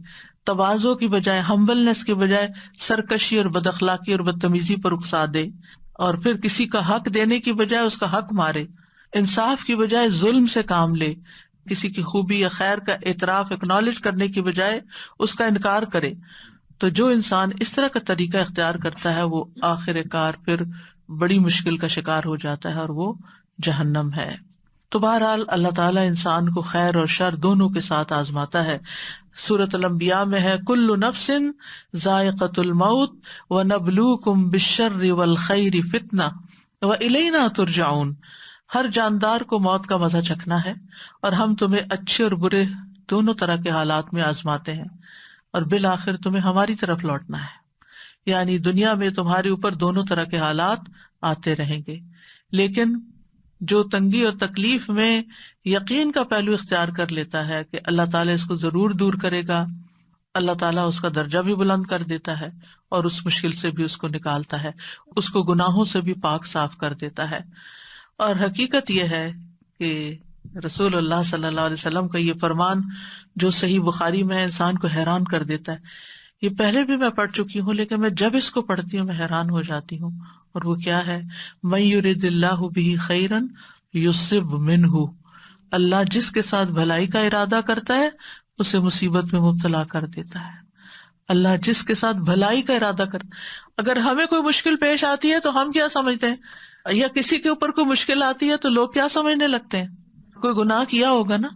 تواضع کی بجائے، ہمبلنس کی بجائے سرکشی اور بد اخلاقی اور بدتمیزی پر اکسا دے، اور پھر کسی کا حق دینے کی بجائے اس کا حق مارے، انصاف کی بجائے ظلم سے کام لے، کسی کی خوبی یا خیر کا اعتراف اکنالج کرنے کی بجائے اس کا انکار کرے. تو جو انسان اس طرح کا طریقہ اختیار کرتا ہے وہ آخر کار پھر بڑی مشکل کا شکار ہو جاتا ہے اور وہ جہنم ہے. تو بہرحال اللہ تعالیٰ انسان کو خیر اور شر دونوں کے ساتھ آزماتا ہے. سورۃ الانبیاء میں ہے کل نفس ذائقۃ الموت ونبلوکم بالشر والخیر فتنہ والینا ترجعون. ہر جاندار کو موت کا مزہ چکھنا ہے اور ہم تمہیں اچھے اور برے دونوں طرح کے حالات میں آزماتے ہیں اور بالآخر تمہیں ہماری طرف لوٹنا ہے. یعنی دنیا میں تمہارے اوپر دونوں طرح کے حالات آتے رہیں گے، لیکن جو تنگی اور تکلیف میں یقین کا پہلو اختیار کر لیتا ہے کہ اللہ تعالیٰ اس کو ضرور دور کرے گا، اللہ تعالیٰ اس کا درجہ بھی بلند کر دیتا ہے اور اس مشکل سے بھی اس کو نکالتا ہے، اس کو گناہوں سے بھی پاک صاف کر دیتا ہے. اور حقیقت یہ ہے کہ رسول اللہ صلی اللہ علیہ وسلم کا یہ فرمان جو صحیح بخاری میں انسان کو حیران کر دیتا ہے، یہ پہلے بھی میں پڑھ چکی ہوں لیکن میں جب اس کو پڑھتی ہوں میں حیران ہو جاتی ہوں. اور وہ کیا ہے؟ مَن یرد اللہ بہ خیرا یصب منہ. اللہ جس کے ساتھ بھلائی کا ارادہ کرتا ہے اسے مصیبت میں مبتلا کر دیتا ہے. اللہ جس کے ساتھ بھلائی کا ارادہ کرتا ہے. اگر ہمیں کوئی مشکل پیش آتی ہے تو ہم کیا سمجھتے ہیں، یا کسی کے اوپر کوئی مشکل آتی ہے تو لوگ کیا سمجھنے لگتے ہیں؟ کوئی گناہ کیا ہوگا نا،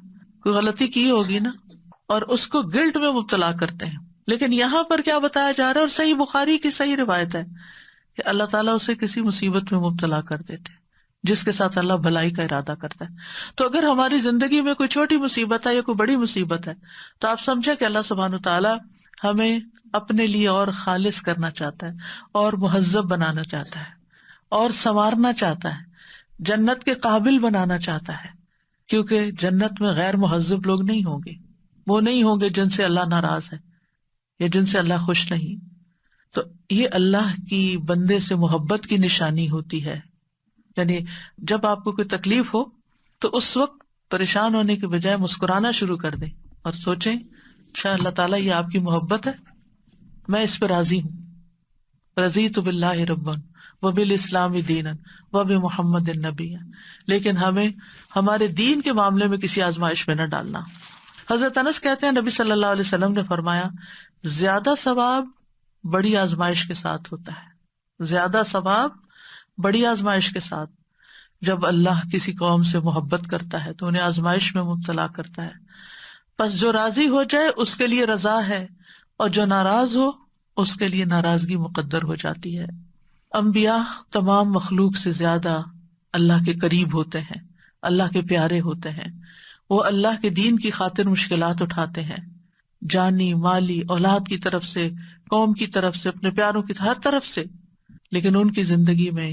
کوئی غلطی کی ہوگی نا، اور اس کو گلٹ میں مبتلا کرتے ہیں. لیکن یہاں پر کیا بتایا جا رہا ہے، اور صحیح بخاری کی صحیح روایت ہے کہ اللہ تعالیٰ اسے کسی مصیبت میں مبتلا کر دیتے ہیں جس کے ساتھ اللہ بھلائی کا ارادہ کرتا ہے. تو اگر ہماری زندگی میں کوئی چھوٹی مصیبت ہے یا کوئی بڑی مصیبت ہے تو آپ سمجھے کہ اللہ سبحانہ تعالیٰ ہمیں اپنے لیے اور خالص کرنا چاہتا ہے اور مہذب بنانا چاہتا ہے اور سنوارنا چاہتا ہے، جنت کے قابل بنانا چاہتا ہے. کیونکہ جنت میں غیر مہذب لوگ نہیں ہوں گے، وہ نہیں ہوں گے جن سے اللہ ناراض ہے یا جن سے اللہ خوش نہیں. تو یہ اللہ کی بندے سے محبت کی نشانی ہوتی ہے. یعنی جب آپ کو کوئی تکلیف ہو تو اس وقت پریشان ہونے کے بجائے مسکرانا شروع کر دیں اور سوچیں اچھا اللہ تعالیٰ یہ آپ کی محبت ہے، میں اس پہ راضی ہوں. رضیت باللہ ربا وبالاسلام دینا وبمحمد نبیا. لیکن ہمیں ہمارے دین کے معاملے میں کسی آزمائش میں نہ ڈالنا. حضرت انس کہتے ہیں نبی صلی اللہ علیہ وسلم نے فرمایا زیادہ ثواب بڑی آزمائش کے ساتھ ہوتا ہے، زیادہ ثواب بڑی آزمائش کے ساتھ. جب اللہ کسی قوم سے محبت کرتا ہے تو انہیں آزمائش میں مبتلا کرتا ہے. پس جو راضی ہو جائے اس کے لیے رضا ہے، اور جو ناراض ہو اس کے لیے ناراضگی مقدر ہو جاتی ہے. انبیاء تمام مخلوق سے زیادہ اللہ کے قریب ہوتے ہیں، اللہ کے پیارے ہوتے ہیں. وہ اللہ کے دین کی خاطر مشکلات اٹھاتے ہیں، جانی مالی اولاد کی طرف سے، قوم کی طرف سے، اپنے پیاروں کی ہر طرف سے. لیکن ان کی زندگی میں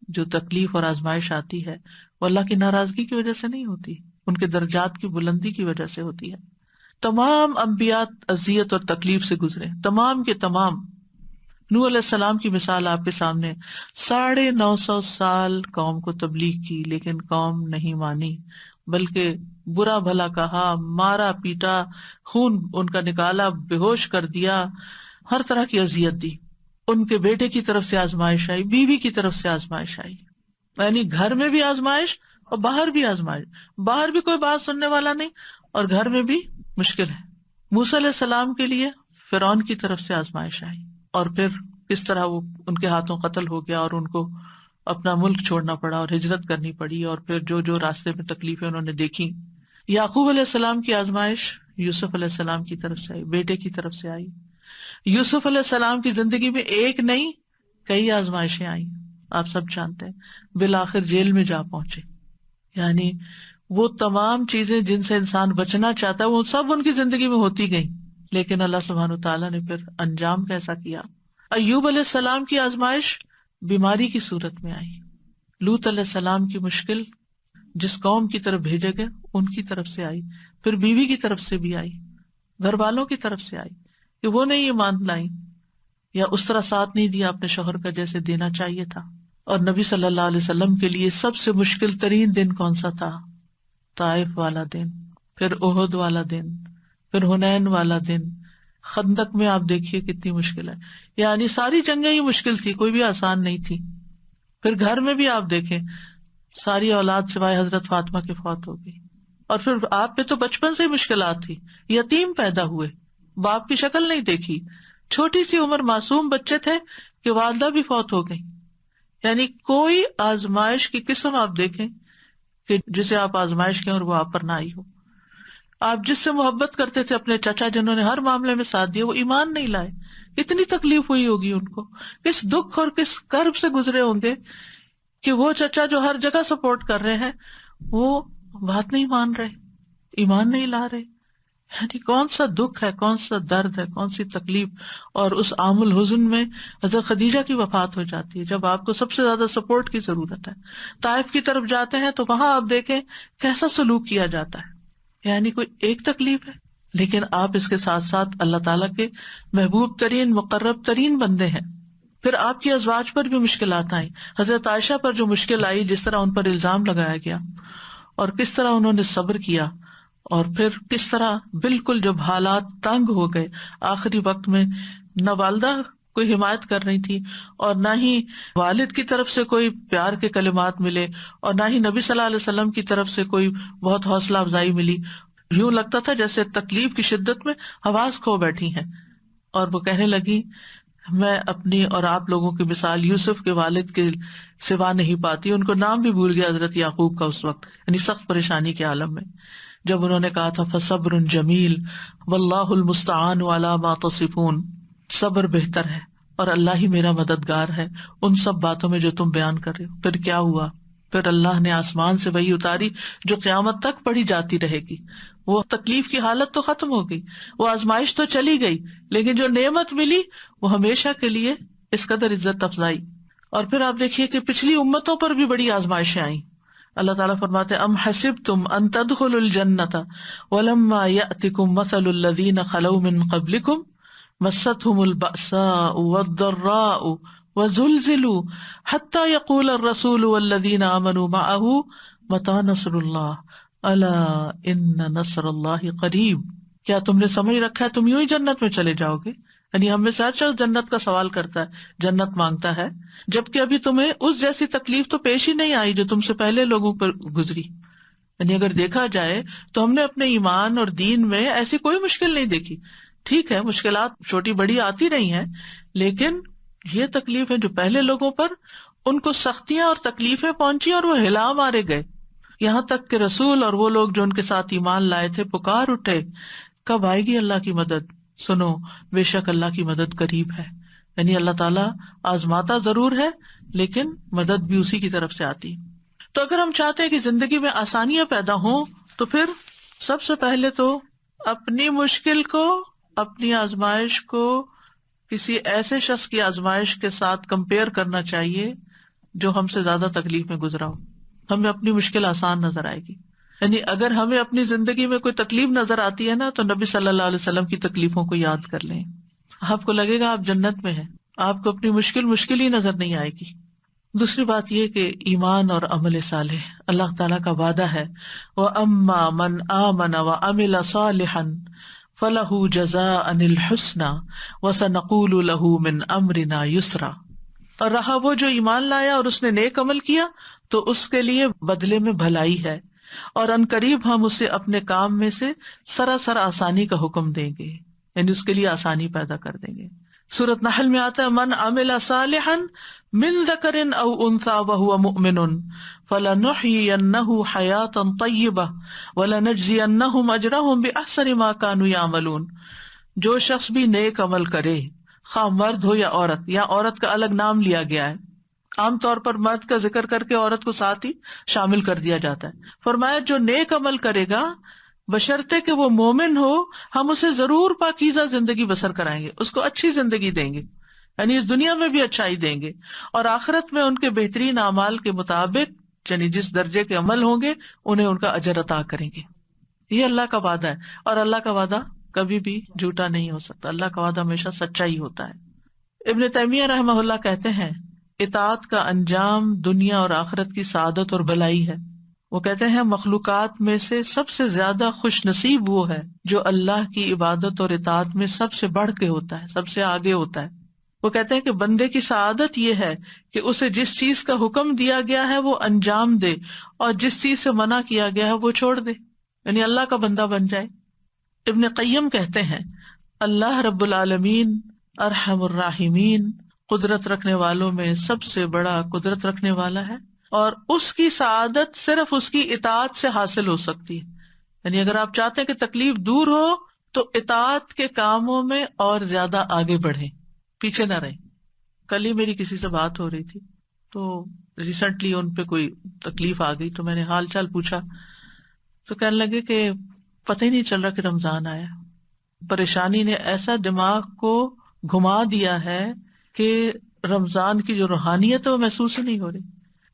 جو تکلیف اور آزمائش آتی ہے وہ اللہ کی ناراضگی کی وجہ سے نہیں ہوتی، ان کے درجات کی بلندی کی وجہ سے ہوتی ہے. تمام انبیاء اذیت اور تکلیف سے گزرے، تمام کے تمام. نوح علیہ السلام کی مثال آپ کے سامنے، 950 سال قوم کو تبلیغ کی لیکن قوم نہیں مانی، بلکہ برا بھلا کہا، مارا پیٹا، خون ان کا نکالا، بے ہوش کر دیا، ہر طرح کی اذیت دی. ان کے بیٹے کی طرف سے آزمائش آئی، بیوی کی طرف سے آزمائش آئی. یعنی گھر میں بھی آزمائش اور باہر بھی آزمائش، باہر بھی کوئی بات سننے والا نہیں اور گھر میں بھی مشکل ہے. موسیٰ علیہ السلام کے لیے فرعون کی طرف سے آزمائش آئی، اور پھر کس طرح وہ ان کے ہاتھوں قتل ہو گیا اور ان کو اپنا ملک چھوڑنا پڑا اور ہجرت کرنی پڑی، اور پھر جو جو راستے میں تکلیفیں انہوں نے دیکھی. یعقوب علیہ السلام کی آزمائش یوسف علیہ السلام کی طرف سے آئی، بیٹے کی طرف سے آئی. یوسف علیہ السلام کی زندگی میں ایک نہیں کئی آزمائشیں آئیں، آپ سب جانتے ہیں. بالآخر جیل میں جا پہنچے. یعنی وہ تمام چیزیں جن سے انسان بچنا چاہتا ہے وہ سب ان کی زندگی میں ہوتی گئیں، لیکن اللہ سبحانہ وتعالیٰ نے پھر انجام کیسا کیا. ایوب علیہ السلام کی آزمائش بیماری کی صورت میں آئی. لوط علیہ السلام کی مشکل جس قوم کی طرف بھیجے گئے ان کی طرف سے آئی، پھر بیوی کی طرف سے بھی آئی، گھر والوں کی طرف سے آئی کہ وہ نہیں ایمان لائیں یا اس طرح ساتھ نہیں دیا اپنے شوہر کا جیسے دینا چاہیے تھا۔ اور نبی صلی اللہ علیہ وسلم کے لیے سب سے مشکل ترین دن کون سا تھا؟ طائف والا دن، پھر احد والا دن، پھر حنین والا دن، خندق میں آپ دیکھیے کتنی مشکل ہے، یعنی ساری جنگیں ہی مشکل تھی، کوئی بھی آسان نہیں تھی۔ پھر گھر میں بھی آپ دیکھیں ساری اولاد سوائے حضرت فاطمہ کے فوت ہو گئی، اور پھر آپ پہ تو بچپن سے ہی مشکلات تھی، یتیم پیدا ہوئے، باپ کی شکل نہیں دیکھی، چھوٹی سی عمر معصوم بچے تھے کہ والدہ بھی فوت ہو گئی، یعنی کوئی آزمائش کی قسم آپ دیکھیں کہ جسے آپ آزمائش کہیں اور وہ آپ پر نہ آئی ہو۔ آپ جس سے محبت کرتے تھے اپنے چچا جنہوں نے ہر معاملے میں ساتھ دیا، وہ ایمان نہیں لائے، اتنی تکلیف ہوئی ہوگی ان کو، کس دکھ اور کس کرب سے گزرے ہوں گے کہ وہ چچا جو ہر جگہ سپورٹ کر رہے ہیں وہ بات نہیں مان رہے، ایمان نہیں لا رہے، یعنی کون سا دکھ ہے، کون سا درد ہے، کون سی تکلیف۔ اور اس عام الحزن میں حضرت خدیجہ کی وفات ہو جاتی ہے جب آپ کو سب سے زیادہ سپورٹ کی ضرورت ہے۔ طائف کی طرف جاتے ہیں تو وہاں آپ دیکھیں کیسا سلوک کیا جاتا ہے، یعنی کوئی ایک تکلیف ہے لیکن آپ اس کے ساتھ ساتھ اللہ تعالیٰ کے محبوب ترین مقرب ترین بندے ہیں۔ پھر آپ کی ازواج پر بھی مشکلات آئیں، حضرت عائشہ پر جو مشکل آئی، جس طرح ان پر الزام لگایا گیا اور کس طرح انہوں نے صبر کیا، اور پھر کس طرح بالکل جب حالات تنگ ہو گئے، آخری وقت میں نہ والدہ کوئی حمایت کر رہی تھی اور نہ ہی والد کی طرف سے کوئی پیار کے کلمات ملے اور نہ ہی نبی صلی اللہ علیہ وسلم کی طرف سے کوئی بہت حوصلہ افزائی ملی، یوں لگتا تھا جیسے تکلیف کی شدت میں حواس کھو بیٹھی ہیں، اور وہ کہنے لگی میں اپنی اور آپ لوگوں کی مثال یوسف کے والد کے سوا نہیں پاتی۔ ان کو نام بھی بھول گیا حضرت یعقوب کا اس وقت، یعنی سخت پریشانی کے عالم میں، جب انہوں نے کہا تھا فصبر جمیل واللہ المستعان علی ما تصفون، صبر بہتر ہے اور اللہ ہی میرا مددگار ہے ان سب باتوں میں جو تم بیان کر رہے ہو۔ پھر کیا ہوا؟ پھر اللہ نے آسمان سے وحی اتاری جو قیامت تک پڑھی جاتی رہے گی۔ وہ تکلیف کی حالت تو ختم ہو گئی، وہ آزمائش تو چلی گئی، لیکن جو نعمت ملی وہ ہمیشہ کے لیے اس قدر عزت افزائی۔ اور پھر آپ دیکھیے کہ پچھلی امتوں پر بھی بڑی آزمائشیں آئیں۔ اللہ تعالیٰ فرماتے ام حسبتم ان تدخلوا الجنۃ ولما یأتکم مثل الذین خلوا من قبلکم مستهم البأساء والضراء وزلزلوا حتى يقول الرسول والذین آمنوا معه متى نصر اللہ الا ان نصر اللہ قریب۔ کیا تم نے سمجھ رکھا ہے تم یوں ہی جنت میں چلے جاؤ گے؟ یعنی ہم میں سے ہر شخص جنت کا سوال کرتا ہے، جنت مانگتا ہے، جبکہ ابھی تمہیں اس جیسی تکلیف تو پیش ہی نہیں آئی جو تم سے پہلے لوگوں پر گزری۔ یعنی اگر دیکھا جائے تو ہم نے اپنے ایمان اور دین میں ایسی کوئی مشکل نہیں دیکھی۔ ٹھیک ہے مشکلات چھوٹی بڑی آتی رہی ہیں، لیکن یہ تکلیف ہے جو پہلے لوگوں پر، ان کو سختیاں اور تکلیفیں پہنچی اور وہ ہلا مارے گئے، یہاں تک کہ رسول اور وہ لوگ جو ان کے ساتھ ایمان لائے تھے پکار اٹھے کب آئے گی اللہ کی مدد؟ سنو بے شک اللہ کی مدد قریب ہے۔ یعنی اللہ تعالیٰ آزماتا ضرور ہے لیکن مدد بھی اسی کی طرف سے آتی۔ تو اگر ہم چاہتے ہیں کہ زندگی میں آسانیاں پیدا ہوں تو پھر سب سے پہلے تو اپنی مشکل کو، اپنی آزمائش کو کسی ایسے شخص کی آزمائش کے ساتھ کمپیئر کرنا چاہیے جو ہم سے زیادہ تکلیف میں گزرا ہو، ہمیں اپنی مشکل آسان نظر آئے گی۔ یعنی اگر ہمیں اپنی زندگی میں کوئی تکلیف نظر آتی ہے نا تو نبی صلی اللہ علیہ وسلم کی تکلیفوں کو یاد کر لیں، آپ کو لگے گا آپ جنت میں ہیں، آپ کو اپنی مشکل ہی نظر نہیں آئے گی۔ دوسری بات یہ کہ ایمان اور عمل صالح، اللہ تعالیٰ کا وعدہ ہے وَأَمَّا مَنْ آمَنَ وَعَمِلَ صَالِحًا فَلَهُ جَزَاءً الْحُسْنَى وَسَنَقُولُ لَهُ مِنْ أَمْرِنَا يُسْرًا، اور رہا وہ جو ایمان لایا اور اس نے نیک عمل کیا تو اس کے لیے بدلے میں بھلائی ہے، اور ان قریب ہم اسے اپنے کام میں سے سراسر آسانی کا حکم دیں گے، یعنی اس کے لیے آسانی پیدا کر دیں گے۔ سورۃ نحل میں آتا ہے من عمل صالحا من ذکر او انثى وهو مؤمن فلنحيينه حیاتا طیبہ ولنجزینہم اجرہم باحسن ما كانوا يعملون، جو شخص بھی نیک عمل کرے، خواہ مرد ہو یا عورت کا الگ نام لیا گیا ہے، عام طور پر مرد کا ذکر کر کے عورت کو ساتھ ہی شامل کر دیا جاتا ہے۔ فرمایا جو نیک عمل کرے گا بشرطے کہ وہ مومن ہو، ہم اسے ضرور پاکیزہ زندگی بسر کرائیں گے، اس کو اچھی زندگی دیں گے، یعنی اس دنیا میں بھی اچھائی دیں گے، اور آخرت میں ان کے بہترین اعمال کے مطابق یعنی جس درجے کے عمل ہوں گے انہیں ان کا اجر عطا کریں گے. یہ اللہ کا وعدہ ہے، اور اللہ کا وعدہ کبھی بھی جھوٹا نہیں ہو سکتا. اللہ کا وعدہ ہمیشہ سچا ہی ہوتا ہے. ابن تیمیہ رحمہ اللہ کہتے ہیں اطاعت کا انجام دنیا اور آخرت کی سعادت اور بھلائی ہے. وہ کہتے ہیں مخلوقات میں سے سب سے زیادہ خوش نصیب وہ ہے جو اللہ کی عبادت اور اطاعت میں سب سے بڑھ کے ہوتا ہے، سب سے آگے ہوتا ہے. وہ کہتے ہیں کہ بندے کی سعادت یہ ہے کہ اسے جس چیز کا حکم دیا گیا ہے وہ انجام دے، اور جس چیز سے منع کیا گیا ہے وہ چھوڑ دے، یعنی اللہ کا بندہ بن جائے. ابن قیم کہتے ہیں اللہ رب العالمین ارحم الراحمین، قدرت رکھنے والوں میں سب سے بڑا قدرت رکھنے والا ہے، اور اس کی سعادت صرف اس کی اطاعت سے حاصل ہو سکتی ہے. یعنی اگر آپ چاہتے ہیں کہ تکلیف دور ہو تو اطاعت کے کاموں میں اور زیادہ آگے بڑھیں، پیچھے نہ رہیں. کل ہی میری کسی سے بات ہو رہی تھی، تو ریسنٹلی ان پہ کوئی تکلیف آ گئی، تو میں نے حال چال پوچھا تو کہنے لگے کہ پتہ ہی نہیں چل رہا کہ رمضان آیا. پریشانی نے ایسا دماغ کو گھما دیا ہے کہ رمضان کی جو روحانیت ہے وہ محسوس ہی نہیں ہو رہی.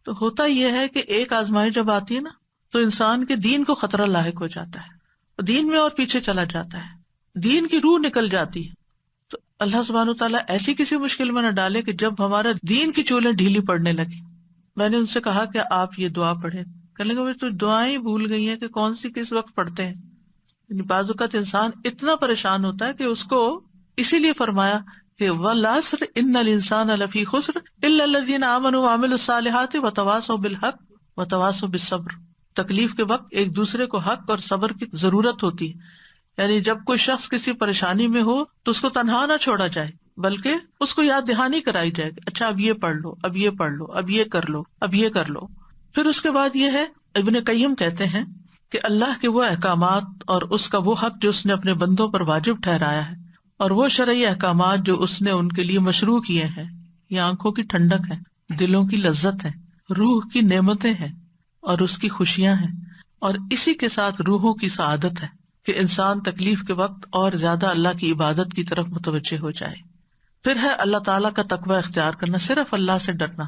تو ہوتا یہ ہے کہ ایک آزمائش جب آتی ہے نا تو انسان کے دین کو خطرہ لاحق ہو جاتا ہے، دین میں اور پیچھے چلا جاتا ہے، دین کی روح نکل جاتی ہے. تو اللہ سبحانہ وتعالیٰ ایسی کسی مشکل میں نہ ڈالے کہ جب ہمارا دین کی چولیں ڈھیلی پڑنے لگی. میں نے ان سے کہا کہ آپ یہ دعا پڑھیں. کہنے لگے تو دعائیں بھول گئی ہیں کہ کون سی کس وقت پڑھتے ہیں. یعنی بعض اوقات انسان اتنا پریشان ہوتا ہے کہ اس کو اسی لیے فرمایا کہ والعصر ان الانسان لفی خسر الا الذین آمنوا وعملوا الصالحات وتواصوا بالحق وتواصوا بالصبر. تکلیف کے وقت ایک دوسرے کو حق اور صبر کی ضرورت ہوتی ہے. یعنی جب کوئی شخص کسی پریشانی میں ہو تو اس کو تنہا نہ چھوڑا جائے، بلکہ اس کو یاد دہانی کرائی جائے کہ اچھا اب یہ پڑھ لو، اب یہ پڑھ لو، اب یہ کر لو، اب یہ کر لو. پھر اس کے بعد یہ ہے، ابن قیم کہتے ہیں کہ اللہ کے وہ احکامات اور اس کا وہ حق جو اس نے اپنے بندوں پر واجب ٹھہرایا ہے، اور وہ شرعی احکامات جو اس نے ان کے لیے مشروع کیے ہیں، یہ آنکھوں کی ٹھنڈک ہے، دلوں کی لذت ہے، روح کی نعمتیں ہیں اور اس کی خوشیاں ہیں، اور اسی کے ساتھ روحوں کی سعادت ہے کہ انسان تکلیف کے وقت اور زیادہ اللہ کی عبادت کی طرف متوجہ ہو جائے. پھر ہے اللہ تعالیٰ کا تقوی اختیار کرنا، صرف اللہ سے ڈرنا.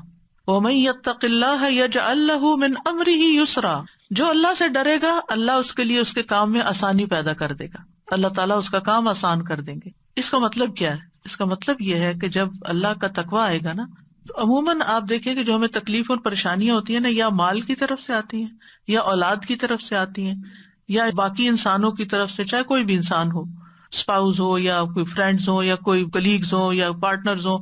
وَمَن يَتَّقِ اللَّهَ يَجْعَل لَّهُ مِنْ أَمْرِهِ يُسْرًا، جو اللہ سے ڈرے گا اللہ اس کے لیے اس کے کام میں آسانی پیدا کر دے گا، اللہ تعالیٰ اس کا کام آسان کر دیں گے. اس کا مطلب کیا ہے؟ اس کا مطلب یہ ہے کہ جب اللہ کا تقوی آئے گا نا تو عموماً آپ دیکھیں کہ جو ہمیں تکلیف اور پریشانیاں ہوتی ہیں نا، یا مال کی طرف سے آتی ہیں، یا اولاد کی طرف سے آتی ہیں، یا باقی انسانوں کی طرف سے، چاہے کوئی بھی انسان ہو، اسپاؤز ہو یا کوئی فرینڈز ہو یا کوئی کلیگز ہو یا پارٹنرز ہو،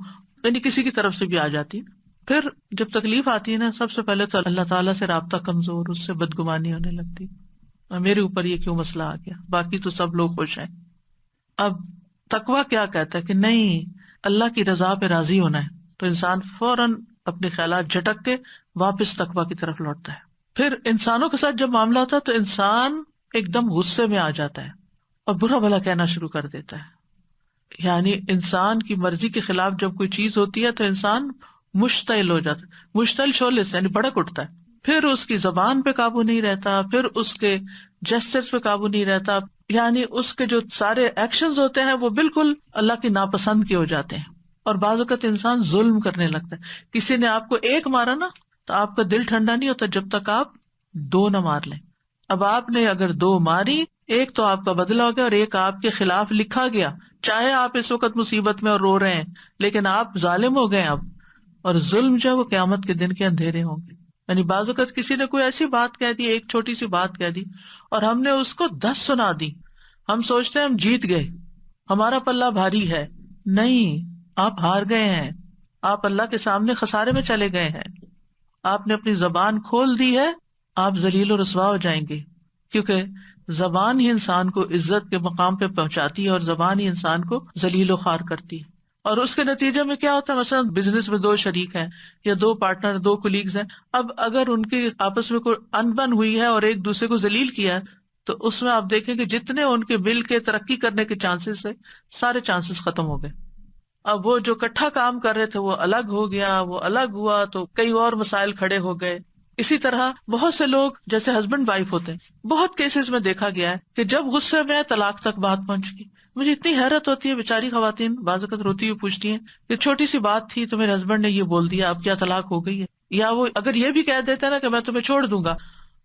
یعنی کسی کی طرف سے بھی آ جاتی ہے. پھر جب تکلیف آتی ہے نا، سب سے پہلے تو اللہ تعالیٰ سے رابطہ کمزور، اس سے بدگمانی ہونے لگتی، میرے اوپر یہ کیوں مسئلہ آ گیا، باقی تو سب لوگ خوش ہیں. اب تقویٰ کیا کہتا ہے کہ نہیں، اللہ کی رضا پہ راضی ہونا ہے، تو انسان فوراً اپنے خیالات جھٹک کے واپس تقویٰ کی طرف لوٹتا ہے. پھر انسانوں کے ساتھ جب معاملہ ہوتا ہے تو انسان ایک دم غصے میں آ جاتا ہے اور برا بھلا کہنا شروع کر دیتا ہے. یعنی انسان کی مرضی کے خلاف جب کوئی چیز ہوتی ہے تو انسان مشتعل ہو جاتا ہے، مشتعل شعلے سے یعنی بھڑک اٹھتا ہے. پھر اس کی زبان پہ قابو نہیں رہتا، پھر اس کے جسچرز پہ قابو نہیں رہتا، یعنی اس کے جو سارے ایکشنز ہوتے ہیں وہ بالکل اللہ کی ناپسند کے ہو جاتے ہیں. اور بعض اوقات انسان ظلم کرنے لگتا ہے. کسی نے آپ کو ایک مارا نا تو آپ کا دل ٹھنڈا نہیں ہوتا جب تک آپ 2 نہ مار لیں. اب آپ نے اگر 2 ماری، ایک تو آپ کا بدلہ ہو گیا اور ایک آپ کے خلاف لکھا گیا. چاہے آپ اس وقت مصیبت میں اور رو رہے ہیں لیکن آپ ظالم ہو گئے اب، اور ظلم جو ہے وہ قیامت کے دن کے اندھیرے ہوں گے. یعنی بعض اوقات کسی نے کوئی ایسی بات کہہ دی، ایک چھوٹی سی بات کہہ دی اور ہم نے اس کو 10 سنا دی، ہم سوچتے ہیں ہم جیت گئے، ہمارا پلہ بھاری ہے. نہیں، آپ ہار گئے ہیں، آپ اللہ کے سامنے خسارے میں چلے گئے ہیں. آپ نے اپنی زبان کھول دی ہے، آپ ذلیل و رسوا ہو جائیں گے، کیونکہ زبان ہی انسان کو عزت کے مقام پہ پہنچاتی ہے اور زبان ہی انسان کو ذلیل و خوار کرتی ہے. اور اس کے نتیجے میں کیا ہوتا ہے، مثلا بزنس میں 2 شریک ہیں یا 2 پارٹنر، 2 کولیگز ہیں. اب اگر ان کی آپس میں کوئی انبن ہوئی ہے اور ایک دوسرے کو ذلیل کیا ہے تو اس میں آپ دیکھیں کہ جتنے ان کے مل کے ترقی کرنے کے چانسز ہے، سارے چانسز ختم ہو گئے. اب وہ جو اکٹھا کام کر رہے تھے وہ الگ ہو گیا، وہ الگ ہوا تو کئی اور مسائل کھڑے ہو گئے. اسی طرح بہت سے لوگ جیسے ہسبینڈ وائف ہوتے ہیں، بہت کیسز میں دیکھا گیا ہے کہ جب غصے میں طلاق تک بات پہنچ گئی. مجھے اتنی حیرت ہوتی ہے، بیچاری خواتین بعض اوقات روتی ہوئی پوچھتی ہیں کہ چھوٹی سی بات تھی تو میرے ہسبینڈ نے یہ بول دیا، اب کیا طلاق ہو گئی ہے؟ یا وہ اگر یہ بھی کہہ دیتے ہیں نا کہ میں تمہیں چھوڑ دوں گا،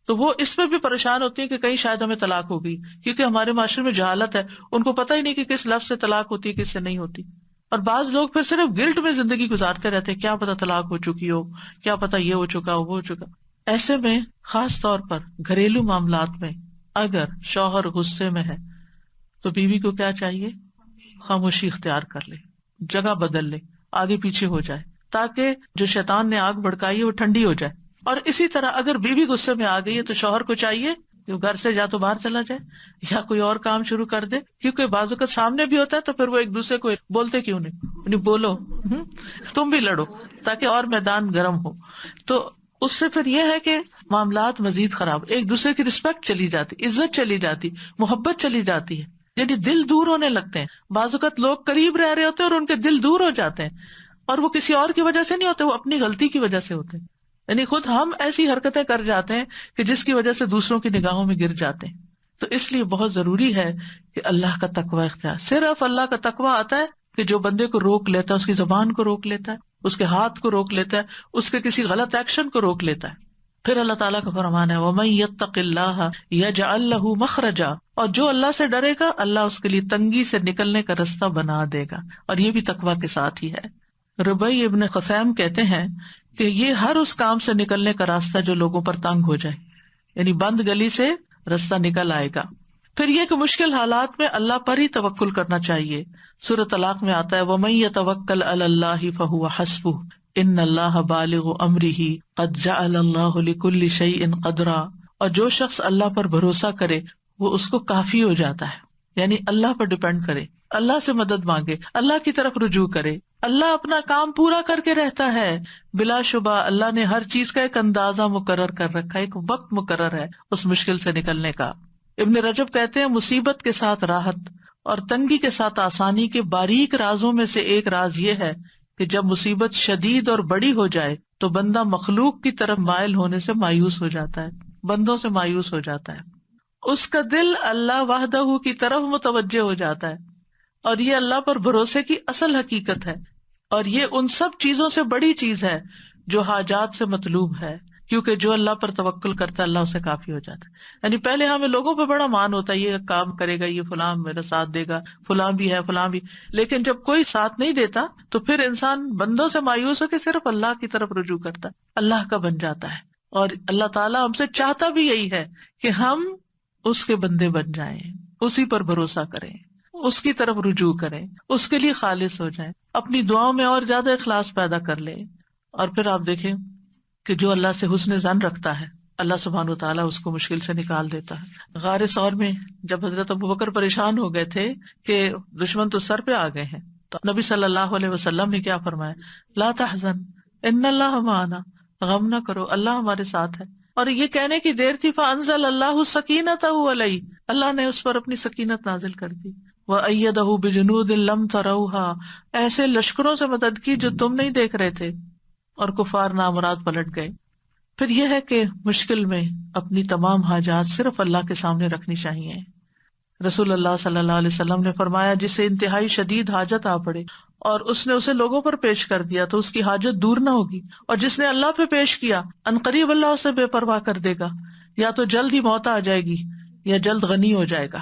تو وہ اس پہ بھی پریشان ہوتی ہیں کہ کہیں شاید ہمیں طلاق ہو گئی، کیونکہ ہمارے معاشرے میں جہالت ہے، ان کو پتہ ہی نہیں کہ کس لفظ سے طلاق ہوتی ہے کس سے نہیں ہوتی. اور بعض لوگ پھر صرف گلٹ میں زندگی گزارتے رہتے ہیں، کیا پتا طلاق ہو چکی ہو، کیا پتا یہ ہو چکا ہو وہ ہو چکا. ایسے میں خاص طور پر گھریلو معاملات میں اگر شوہر غصے میں ہے تو بیوی کو کیا چاہیے؟ خاموشی اختیار کر لے، جگہ بدل لے، آگے پیچھے ہو جائے، تاکہ جو شیطان نے آگ بھڑکائی ہے وہ ٹھنڈی ہو جائے. اور اسی طرح اگر بیوی غصے میں آ گئی ہے تو شوہر کو چاہیے کہ وہ گھر سے یا تو باہر چلا جائے یا کوئی اور کام شروع کر دے، کیونکہ بعض اوقات سامنے بھی ہوتا ہے تو پھر وہ ایک دوسرے کو بولتے کیوں نہیں بولو، تم بھی لڑو تاکہ اور میدان گرم ہو. تو اس سے پھر یہ ہے کہ معاملات مزید خراب، ایک دوسرے کی رسپیکٹ چلی جاتی، عزت چلی جاتی، محبت چلی جاتی ہے، یعنی دل دور ہونے لگتے ہیں. بعض اوقات لوگ قریب رہ رہے ہوتے ہیں اور ان کے دل دور ہو جاتے ہیں، اور وہ کسی اور کی وجہ سے نہیں ہوتے، وہ اپنی غلطی کی وجہ سے ہوتے ہیں. یعنی خود ہم ایسی حرکتیں کر جاتے ہیں کہ جس کی وجہ سے دوسروں کی نگاہوں میں گر جاتے ہیں. تو اس لیے بہت ضروری ہے کہ اللہ کا تقوی اختیار. صرف اللہ کا تقوی آتا ہے کہ جو بندے کو روک لیتا ہے، اس کی زبان کو روک لیتا ہے، اس کے ہاتھ کو روک لیتا ہے، اس کے کسی غلط ایکشن کو روک لیتا ہے. پھر اللہ تعالیٰ کا فرمان ہے وَمَن يَتَّقِ اللَّهَ يَجْعَل لَّهُ مَخْرَجًا، اور جو اللہ سے ڈرے گا اللہ اس کے لیے تنگی سے نکلنے کا رستہ بنا دے گا. اور یہ بھی تقوی کے ساتھ ہی ہے. ربیع ابن خثیم کہتے ہیں کہ یہ ہر اس کام سے نکلنے کا راستہ جو لوگوں پر تنگ ہو جائے، یعنی بند گلی سے راستہ نکل آئے گا. پھر یہ کہ مشکل حالات میں اللہ پر ہی توکل کرنا چاہیے. سورۃ طلاق میں آتا ہے وَمَن يَتَوَکَّلْ عَلَى اللَّهِ فَهُوَ حَسْبُهُ إِنَّ اللَّهَ بَالِغُ أَمْرِهِ قَدْ جَعَلَ اللَّهُ لِكُلِّ شَيْءٍ قَدْرًا، اور جو شخص اللہ پر بھروسہ کرے وہ اس کو کافی ہو جاتا ہے. یعنی اللہ پر ڈیپینڈ کرے، اللہ سے مدد مانگے، اللہ کی طرف رجوع کرے، اللہ اپنا کام پورا کر کے رہتا ہے. بلا شبہ اللہ نے ہر چیز کا ایک اندازہ مقرر کر رکھا ہے، ایک وقت مقرر ہے اس مشکل سے نکلنے کا. ابن رجب کہتے ہیں مصیبت کے ساتھ راحت اور تنگی کے ساتھ آسانی کے باریک رازوں میں سے ایک راز یہ ہے کہ جب مصیبت شدید اور بڑی ہو جائے تو بندہ مخلوق کی طرف مائل ہونے سے مایوس ہو جاتا ہے، بندوں سے مایوس ہو جاتا ہے، اس کا دل اللہ وحدہ کی طرف متوجہ ہو جاتا ہے. اور یہ اللہ پر بھروسے کی اصل حقیقت ہے، اور یہ ان سب چیزوں سے بڑی چیز ہے جو حاجات سے مطلوب ہے، کیونکہ جو اللہ پر توکل کرتا ہے اللہ اسے کافی ہو جاتا ہے. یعنی پہلے ہمیں لوگوں پہ بڑا مان ہوتا ہے، یہ کام کرے گا، یہ فلاں میرا ساتھ دے گا، فلاں بھی ہے فلاں بھی، لیکن جب کوئی ساتھ نہیں دیتا تو پھر انسان بندوں سے مایوس ہو کے صرف اللہ کی طرف رجوع کرتا ہے، اللہ کا بن جاتا ہے. اور اللہ تعالیٰ ہم سے چاہتا بھی یہی ہے کہ ہم اس کے بندے بن جائیں، اسی پر بھروسہ کریں، اس کی طرف رجوع کریں، اس کے لیے خالص ہو جائیں، اپنی دعاؤں میں اور زیادہ اخلاص پیدا کر لیں. اور پھر آپ دیکھیں کہ جو اللہ سے حسن ظن رکھتا ہے اللہ سبحانہ وتعالیٰ اس کو مشکل سے نکال دیتا ہے. غار ثور میں جب حضرت ابوبکر پریشان ہو گئے تھے کہ دشمن تو سر پہ آ گئے ہیں، تو نبی صلی اللہ علیہ وسلم نے کیا فرمایا؟ لا تحزن ان اللہ معنا، غم نہ کرو اللہ ہمارے ساتھ ہے. اور یہ کہنے کی دیر تھی فانزل اللہ سکینتہ علیہ، اللہ نے اس پر اپنی سکینت نازل کر دی. وَأَيَّدَهُ بِجُنُودٍ لَمْ تَرَوْهَا، ایسے لشکروں سے مدد کی جو تم نہیں دیکھ رہے تھے، اور کفار نامراد پلٹ گئے. پھر یہ ہے کہ مشکل میں اپنی تمام حاجات صرف اللہ کے سامنے رکھنی چاہیے. رسول اللہ صلی اللہ علیہ وسلم نے فرمایا جسے انتہائی شدید حاجت آ پڑے اور اس نے اسے لوگوں پر پیش کر دیا تو اس کی حاجت دور نہ ہوگی، اور جس نے اللہ پہ پیش کیا عنقریب اللہ اسے بے پرواہ کر دے گا، یا تو جلد ہی موت آ جائے گی یا جلد غنی ہو جائے گا.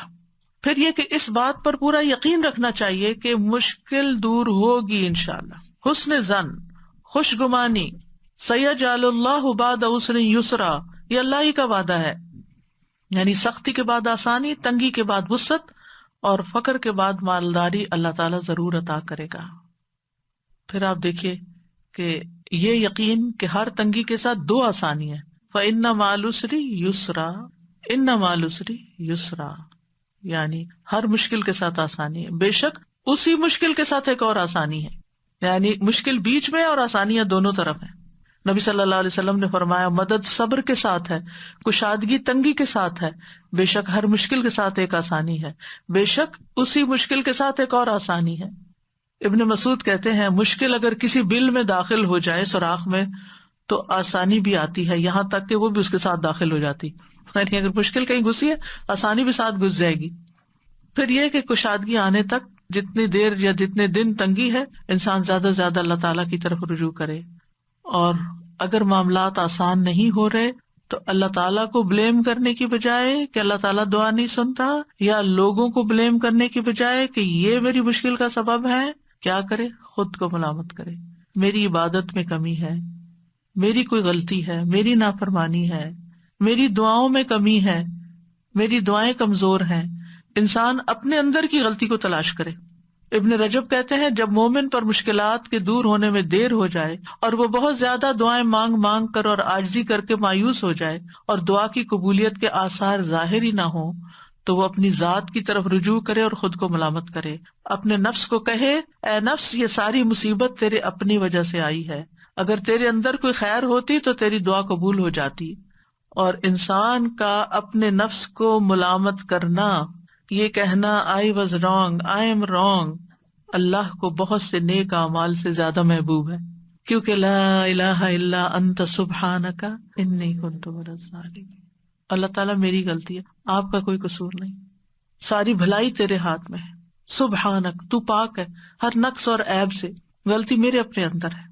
پھر یہ کہ اس بات پر پورا یقین رکھنا چاہیے کہ مشکل دور ہوگی انشاءاللہ. حسن ظن، خوش گمانی، سیجعل اللہ بعد عسر یسرا، یہ اللہ ہی کا وعدہ ہے. یعنی سختی کے بعد آسانی، تنگی کے بعد وسعت، اور فقر کے بعد مالداری اللہ تعالیٰ ضرور عطا کرے گا. پھر آپ دیکھیے کہ یہ یقین کہ ہر تنگی کے ساتھ دو آسانی ہے، فَإِنَّ مَعَ الْعُسْرِ يُسْرًا، إِنَّ مَعَ الْعُسْرِ يُسْرًا، یعنی ہر مشکل کے ساتھ آسانی ہے، بے شک اسی مشکل کے ساتھ ایک اور آسانی ہے. یعنی مشکل بیچ میں اور آسانیاں دونوں طرف ہیں. نبی صلی اللہ علیہ وسلم نے فرمایا مدد صبر کے ساتھ ہے، کشادگی تنگی کے ساتھ ہے، بے شک ہر مشکل کے ساتھ ایک آسانی ہے، بے شک اسی مشکل کے ساتھ ایک اور آسانی ہے. ابن مسعود کہتے ہیں مشکل اگر کسی بل میں داخل ہو جائے، سوراخ میں، تو آسانی بھی آتی ہے، یہاں تک کہ وہ بھی اس کے ساتھ داخل ہو جاتی. یعنی اگر مشکل کہیں گھسی ہے آسانی بھی ساتھ گھس جائے گی. پھر یہ کہ کشادگی آنے تک جتنی دیر یا جتنے دن تنگی ہے انسان زیادہ سے زیادہ اللہ تعالیٰ کی طرف رجوع کرے اور اگر معاملات آسان نہیں ہو رہے تو اللہ تعالیٰ کو بلیم کرنے کی بجائے کہ اللہ تعالیٰ دعا نہیں سنتا، یا لوگوں کو بلیم کرنے کی بجائے کہ یہ میری مشکل کا سبب ہے، کیا کرے؟ خود کو ملامت کرے، میری عبادت میں کمی ہے، میری کوئی غلطی ہے، میری نافرمانی ہے، میری دعاؤں میں کمی ہے، میری دعائیں کمزور ہیں۔ انسان اپنے اندر کی غلطی کو تلاش کرے۔ ابن رجب کہتے ہیں جب مومن پر مشکلات کے دور ہونے میں دیر ہو جائے اور وہ بہت زیادہ دعائیں مانگ مانگ کر اور عاجزی کر کے مایوس ہو جائے اور دعا کی قبولیت کے آثار ظاہر ہی نہ ہوں، تو وہ اپنی ذات کی طرف رجوع کرے اور خود کو ملامت کرے، اپنے نفس کو کہے اے نفس یہ ساری مصیبت تیرے اپنی وجہ سے آئی ہے، اگر تیرے اندر کوئی خیر ہوتی تو تیری دعا قبول ہو جاتی۔ اور انسان کا اپنے نفس کو ملامت کرنا، یہ کہنا I was wrong, I am wrong، اللہ کو بہت سے نیک اعمال سے زیادہ محبوب ہے، کیونکہ لا الہ الا انت سبحانک انی کنت من الظالمین۔ اللہ تعالیٰ میری غلطی ہے، آپ کا کوئی قصور نہیں، ساری بھلائی تیرے ہاتھ میں ہے، سبحانک تو پاک ہے ہر نقص اور عیب سے، غلطی میرے اپنے اندر ہے،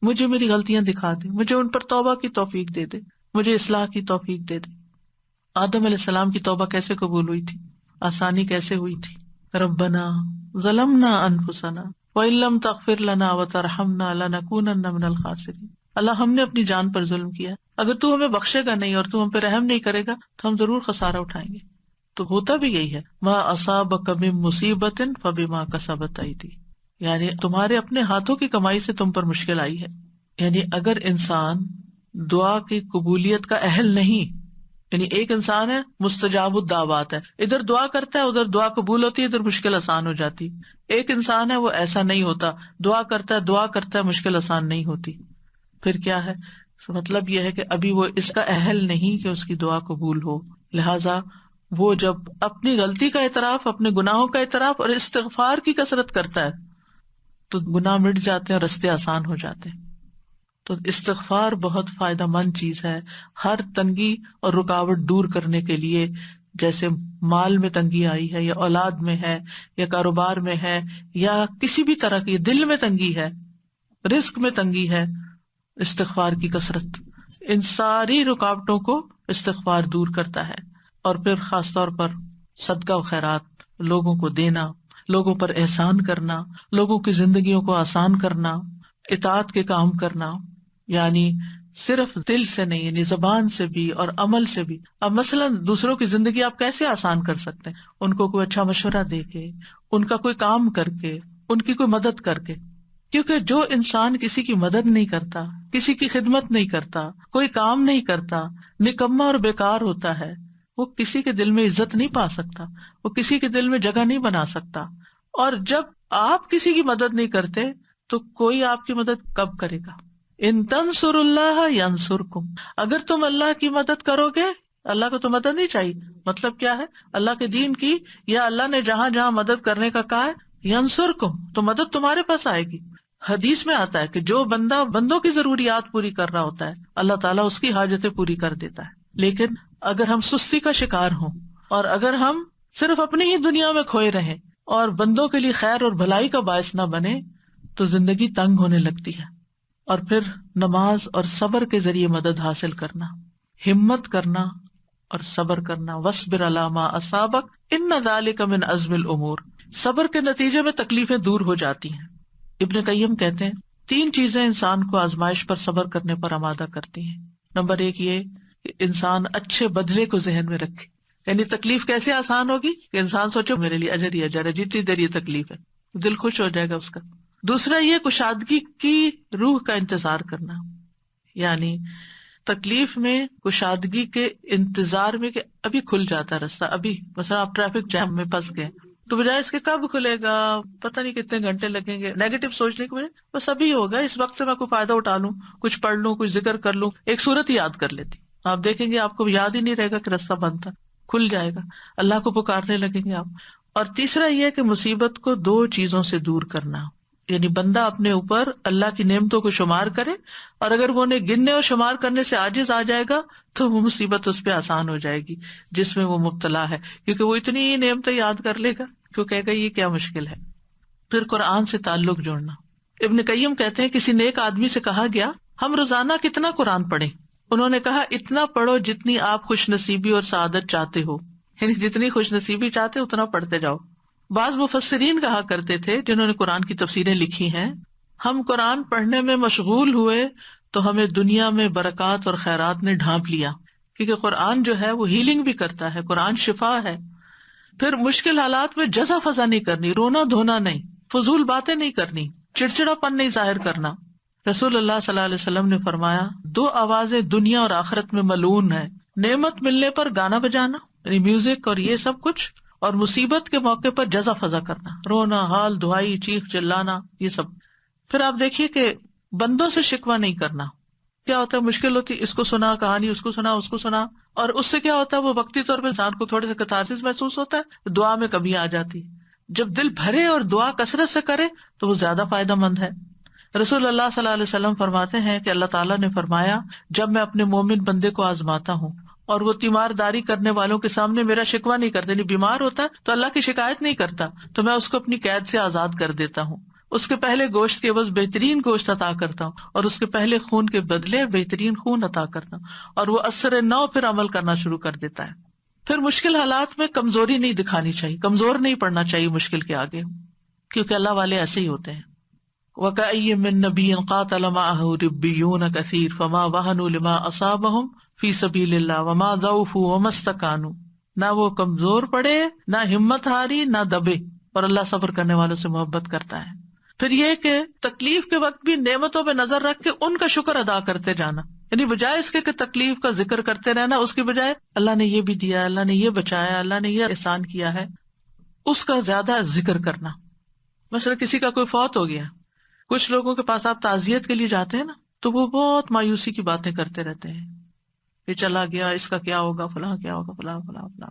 مجھے میری غلطیاں دکھا دے، مجھے ان پر توبہ کی توفیق دے دے، مجھے اصلاح کی توفیق دے دے۔ آدم علیہ السلام کی توبہ کیسے قبول ہوئی تھی؟ آسانی کیسے ہوئی تھی؟ ربنا ظلمنا انفسنا وان لم تغفر لنا وترحمنا لنکونن من الخاسرین۔ اللہ ہم نے اپنی جان پر ظلم کیا، اگر تو ہمیں بخشے گا نہیں اور تو ہم پہ رحم نہیں کرے گا تو ہم ضرور خسارہ اٹھائیں گے۔ تو ہوتا بھی یہی ہے، ما اصابک من مصیبت فبما کسبت ایدی، یعنی تمہارے اپنے ہاتھوں کی کمائی سے تم پر مشکل آئی ہے۔ یعنی اگر انسان دعا کی قبولیت کا اہل نہیں، یعنی ایک انسان ہے مستجاب الدعوات ہے، ادھر دعا کرتا ہے ادھر دعا قبول ہوتی ہے، ادھر مشکل آسان ہو جاتی۔ ایک انسان ہے وہ ایسا نہیں ہوتا، دعا کرتا ہے مشکل آسان نہیں ہوتی، پھر کیا ہے؟ مطلب یہ ہے کہ ابھی وہ اس کا اہل نہیں کہ اس کی دعا قبول ہو، لہذا وہ جب اپنی غلطی کا اعتراف، اپنے گناہوں کا اعتراف اور استغفار کی کثرت کرتا ہے تو گناہ مٹ جاتے ہیں اور رستے آسان ہو جاتے ہیں۔ تو استغفار بہت فائدہ مند چیز ہے ہر تنگی اور رکاوٹ دور کرنے کے لیے، جیسے مال میں تنگی آئی ہے یا اولاد میں ہے یا کاروبار میں ہے یا کسی بھی طرح کی دل میں تنگی ہے، رزق میں تنگی ہے، استغفار کی کثرت ان ساری رکاوٹوں کو استغفار دور کرتا ہے۔ اور پھر خاص طور پر صدقہ و خیرات، لوگوں کو دینا، لوگوں پر احسان کرنا، لوگوں کی زندگیوں کو آسان کرنا، اطاعت کے کام کرنا، یعنی صرف دل سے نہیں، یعنی زبان سے بھی اور عمل سے بھی۔ اب مثلا دوسروں کی زندگی آپ کیسے آسان کر سکتے ہیں؟ ان کو کوئی اچھا مشورہ دے کے، ان کا کوئی کام کر کے، ان کی کوئی مدد کر کے، کیونکہ جو انسان کسی کی مدد نہیں کرتا، کسی کی خدمت نہیں کرتا، کوئی کام نہیں کرتا، نکما اور بیکار ہوتا ہے، وہ کسی کے دل میں عزت نہیں پا سکتا، وہ کسی کے دل میں جگہ نہیں بنا سکتا۔ اور جب آپ کسی کی مدد نہیں کرتے تو کوئی آپ کی مدد کب کرے گا؟ ان تنصر اللہ ینصرکم، اگر تم اللہ کی مدد کرو گے، اللہ کو تو مدد نہیں چاہیے، مطلب کیا ہے؟ اللہ کے دین کی، یا اللہ نے جہاں جہاں مدد کرنے کا کہا ہے، ینصرکم، تو مدد تمہارے پاس آئے گی۔ حدیث میں آتا ہے کہ جو بندہ بندوں کی ضروریات پوری کر رہا ہوتا ہے اللہ تعالیٰ اس کی حاجتیں پوری کر دیتا ہے، لیکن اگر ہم سستی کا شکار ہوں اور اگر ہم صرف اپنی ہی دنیا میں کھوئے رہیں اور بندوں کے لیے خیر اور بھلائی کا باعث نہ بنے تو زندگی تنگ ہونے لگتی ہے۔ اور پھر نماز اور صبر کے ذریعے مدد حاصل کرنا، ہمت کرنا اور صبر کرنا، وَاصْبِرْ عَلَىٰ مَا أَصَابَكَ إِنَّ ذَلِكَ مِنْ عَزْمِ الْأُمُورِ، صبر کے نتیجے میں تکلیفیں دور ہو جاتی ہیں۔ ابن قیم کہتے ہیں 3 چیزیں انسان کو آزمائش پر صبر کرنے پر آمادہ کرتی ہیں۔ نمبر 1 یہ کہ انسان اچھے بدلے کو ذہن میں رکھے، یعنی تکلیف کیسے آسان ہوگی کہ انسان سوچے میرے لیے اجر ہی اجر ہے، جتنی دیر یہ تکلیف ہے دل خوش ہو جائے گا اس کا۔ دوسرا یہ کشادگی کی روح کا انتظار کرنا، یعنی تکلیف میں کشادگی کے انتظار میں کہ ابھی کھل جاتا ہے رستہ، ابھی مثلا آپ ٹریفک جام میں پھنس گئے تو بجائے اس کے کب کھلے گا، پتہ نہیں کتنے گھنٹے لگیں گے، نیگیٹو سوچنے کے بجائے بس ابھی ہوگا، اس وقت سے میں کوئی فائدہ اٹھا لوں، کچھ پڑھ لوں، کچھ ذکر کر لوں، ایک صورت ہی یاد کر لیتی، آپ دیکھیں گے آپ کو یاد ہی نہیں رہے گا کہ راستہ بند تھا، کھل جائے گا، اللہ کو پکارنے لگیں گے آپ۔ اور تیسرا یہ کہ مصیبت کو 2 چیزوں سے دور کرنا، یعنی بندہ اپنے اوپر اللہ کی نعمتوں کو شمار کرے، اور اگر وہ انہیں گننے اور شمار کرنے سے عاجز آ جائے گا تو وہ مصیبت اس پہ آسان ہو جائے گی جس میں وہ مبتلا ہے، کیونکہ وہ اتنی نعمتیں یاد کر لے گا کہ وہ کہے گا یہ کیا مشکل ہے۔ پھر قرآن سے تعلق جوڑنا، ابن قیم کہتے ہیں کسی نیک آدمی سے کہا گیا ہم روزانہ کتنا قرآن پڑھیں؟ انہوں نے کہا اتنا پڑھو جتنی آپ خوش نصیبی اور سعادت چاہتے ہو، یعنی جتنی خوش نصیبی چاہتے ہو اتنا پڑھتے جاؤ. بعض مفسرین کہا کرتے تھے جنہوں نے قرآن کی تفسیریں لکھی ہیں، ہم قرآن پڑھنے میں مشغول ہوئے تو ہمیں دنیا میں برکات اور خیرات نے ڈھانپ لیا، کیونکہ قرآن جو ہے وہ ہیلنگ بھی کرتا ہے، قرآن شفا ہے. پھر مشکل حالات میں جزا فضا نہیں کرنی، رونا دھونا نہیں، فضول باتیں نہیں کرنی، چڑچڑا پن نہیں ظاہر کرنا. رسول اللہ صلی اللہ علیہ وسلم نے فرمایا 2 آوازیں دنیا اور آخرت میں ملعون ہے، نعمت ملنے پر گانا بجانا یعنی میوزک اور یہ سب کچھ، اور مصیبت کے موقع پر جزا فضا کرنا، رونا، حال دعائی، چیخ چلانا، یہ سب. پھر آپ دیکھیے کہ بندوں سے شکوہ نہیں کرنا. کیا ہوتا ہے مشکل ہوتی، اس کو سنا کہانی، اس کو سنا، اس کو سنا، اور اس سے کیا ہوتا ہے وہ وقتی طور پہ انسان کو تھوڑے سے کتارسس محسوس ہوتا ہے، دعا میں کمی آ جاتی. جب دل بھرے اور دعا کثرت سے کرے تو وہ زیادہ فائدہ مند ہے. رسول اللہ صلی اللہ علیہ وسلم فرماتے ہیں کہ اللہ تعالیٰ نے فرمایا جب میں اپنے مومن بندے کو آزماتا ہوں اور وہ تیمارداری کرنے والوں کے سامنے میرا شکوہ نہیں کرتا، یعنی بیمار ہوتا ہے تو اللہ کی شکایت نہیں کرتا، تو میں اس کو اپنی قید سے آزاد کر دیتا ہوں، اس کے پہلے گوشت کے عوض بہترین گوشت عطا کرتا ہوں، اور اس کے پہلے خون کے بدلے بہترین خون عطا کرتا ہوں، اور وہ اثر نو پھر عمل کرنا شروع کر دیتا ہے. پھر مشکل حالات میں کمزوری نہیں دکھانی چاہیے، کمزور نہیں پڑنا چاہیے مشکل کے آگے، کیونکہ اللہ والے ایسے ہی ہوتے ہیں. وَكَأَيٍّ مِّن نَّبِيٍّ قَاتَلَ مَعَهُ رِبِّيُّونَ كَثِيرٌ فَمَا وَهَنُوا لِمَا أَصَابَهُمْ فِي سَبِيلِ اللَّهِ وَمَا ضَعُفُوا وَمَا اسْتَكَانُوا. نہ وہ کمزور پڑے، نہ ہمت ہاری، نہ دبے، اور اللہ صبر کرنے والوں سے محبت کرتا ہے. پھر یہ کہ تکلیف کے وقت بھی نعمتوں پہ نظر رکھ کے ان کا شکر ادا کرتے جانا، یعنی بجائے اس کے کہ تکلیف کا ذکر کرتے رہنا، اس کی بجائے اللہ نے یہ بھی دیا، اللہ نے یہ بچایا، اللہ نے یہ احسان کیا ہے، اس کا زیادہ ذکر کرنا. مثلا کسی کا کوئی فوت ہو گیا، کچھ لوگوں کے پاس آپ تعزیت کے لیے جاتے ہیں نا تو وہ بہت مایوسی کی باتیں کرتے رہتے ہیں، یہ چلا گیا، اس کا کیا ہوگا، فلاں کیا ہوگا، فلاں فلاں فلاں.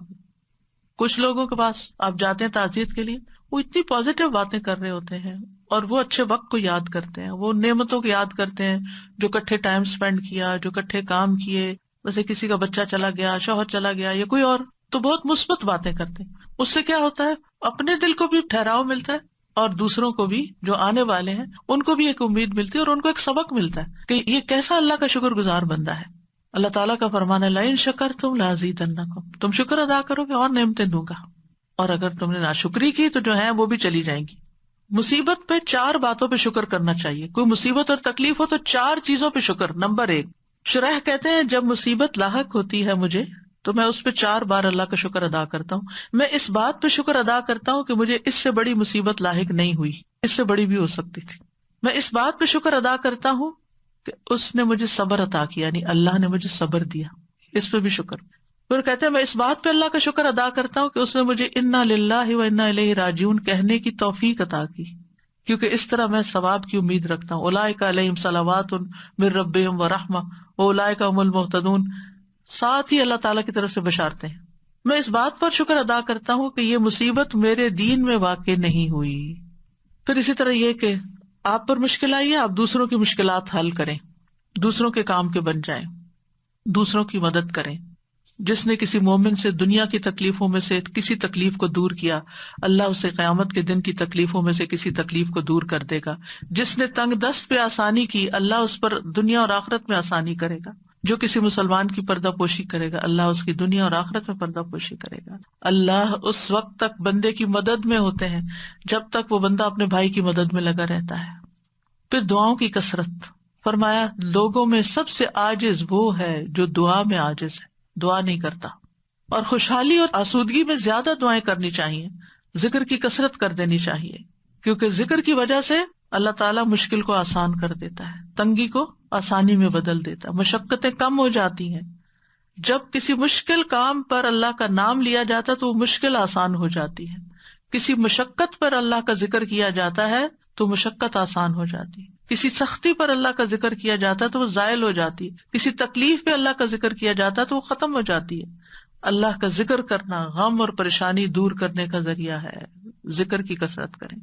کچھ لوگوں کے پاس آپ جاتے ہیں تعزیت کے لیے، وہ اتنی پازیٹیو باتیں کر رہے ہوتے ہیں اور وہ اچھے وقت کو یاد کرتے ہیں، وہ نعمتوں کو یاد کرتے ہیں جو کٹھے ٹائم سپینڈ کیا، جو کٹھے کام کیے، جیسے کسی کا بچہ چلا گیا، شوہر چلا گیا یا کوئی اور، تو بہت مثبت باتیں کرتے ہیں. اس سے کیا ہوتا ہے اپنے دل کو بھی ٹھہراؤ ملتا ہے اور دوسروں کو بھی جو آنے والے ہیں ان کو بھی ایک امید ملتی ہے اور ان کو ایک سبق ملتا ہے کہ یہ کیسا اللہ کا شکر گزار بندہ ہے. اللہ تعالیٰ کا فرمان ہے لئن شکرتم لازیدنکم، تم شکر ادا کرو گے اور نعمتیں دوں گا، اور اگر تم نے ناشکری کی تو جو ہے وہ بھی چلی جائیں گی. مصیبت پہ 4 باتوں پہ شکر کرنا چاہیے. کوئی مصیبت اور تکلیف ہو تو 4 چیزوں پہ شکر. نمبر 1، شرح کہتے ہیں جب مصیبت لاحق ہوتی ہے مجھے تو میں اس پہ 4 بار اللہ کا شکر ادا کرتا ہوں. میں اس بات پہ شکر ادا کرتا ہوں کہ مجھے اس سے بڑی مصیبت لاحق نہیں ہوئی، اس سے بڑی بھی ہو سکتی تھی. میں اس بات پہ شکر ادا کرتا ہوں کہ اس نے مجھے صبر عطا کیا، یعنی اللہ نے مجھے صبر دیا، اس پہ بھی شکر. پھر کہتے ہیں میں اس بات پہ اللہ کا شکر ادا کرتا ہوں کہ اس نے مجھے انا للہ و انا الیہ راجعون کہنے کی توفیق عطا کی، کیونکہ اس طرح میں ثواب کی امید رکھتا ہوں. اولئک علیہم صلوات من ربہم ورحمہ واولئک هم المہتدون. ساتھ ہی اللہ تعالیٰ کی طرف سے بشارتیں ہیں. میں اس بات پر شکر ادا کرتا ہوں کہ یہ مصیبت میرے دین میں واقع نہیں ہوئی. پھر اسی طرح یہ کہ آپ پر مشکل آئی ہے، آپ دوسروں کی مشکلات حل کریں، دوسروں کے کام کے بن جائیں، دوسروں کی مدد کریں. جس نے کسی مومن سے دنیا کی تکلیفوں میں سے کسی تکلیف کو دور کیا، اللہ اسے قیامت کے دن کی تکلیفوں میں سے کسی تکلیف کو دور کر دے گا. جس نے تنگ دست پہ آسانی کی، اللہ اس پر دنیا اور آخرت میں آسانی کرے گا. جو کسی مسلمان کی پردہ پوشی کرے گا، اللہ اس کی دنیا اور آخرت میں پردہ پوشی کرے گا. اللہ اس وقت تک بندے کی مدد میں ہوتے ہیں جب تک وہ بندہ اپنے بھائی کی مدد میں لگا رہتا ہے. پھر دعاؤں کی کثرت. فرمایا لوگوں میں سب سے عاجز وہ ہے جو دعا میں عاجز ہے، دعا نہیں کرتا. اور خوشحالی اور آسودگی میں زیادہ دعائیں کرنی چاہیے، ذکر کی کثرت کر دینی چاہیے، کیونکہ ذکر کی وجہ سے اللہ تعالیٰ مشکل کو آسان کر دیتا ہے، تنگی کو آسانی میں بدل دیتا ہے، مشقتیں کم ہو جاتی ہیں. جب کسی مشکل کام پر اللہ کا نام لیا جاتا ہے تو وہ مشکل آسان ہو جاتی ہے. کسی مشقت پر اللہ کا ذکر کیا جاتا ہے تو مشقت آسان ہو جاتی ہے. کسی سختی پر اللہ کا ذکر کیا جاتا ہے تو وہ زائل ہو جاتی ہے. کسی تکلیف پہ اللہ کا ذکر کیا جاتا ہے تو وہ ختم ہو جاتی ہے. اللہ کا ذکر کرنا غم اور پریشانی دور کرنے کا ذریعہ ہے. ذکر کی کثرت کریں.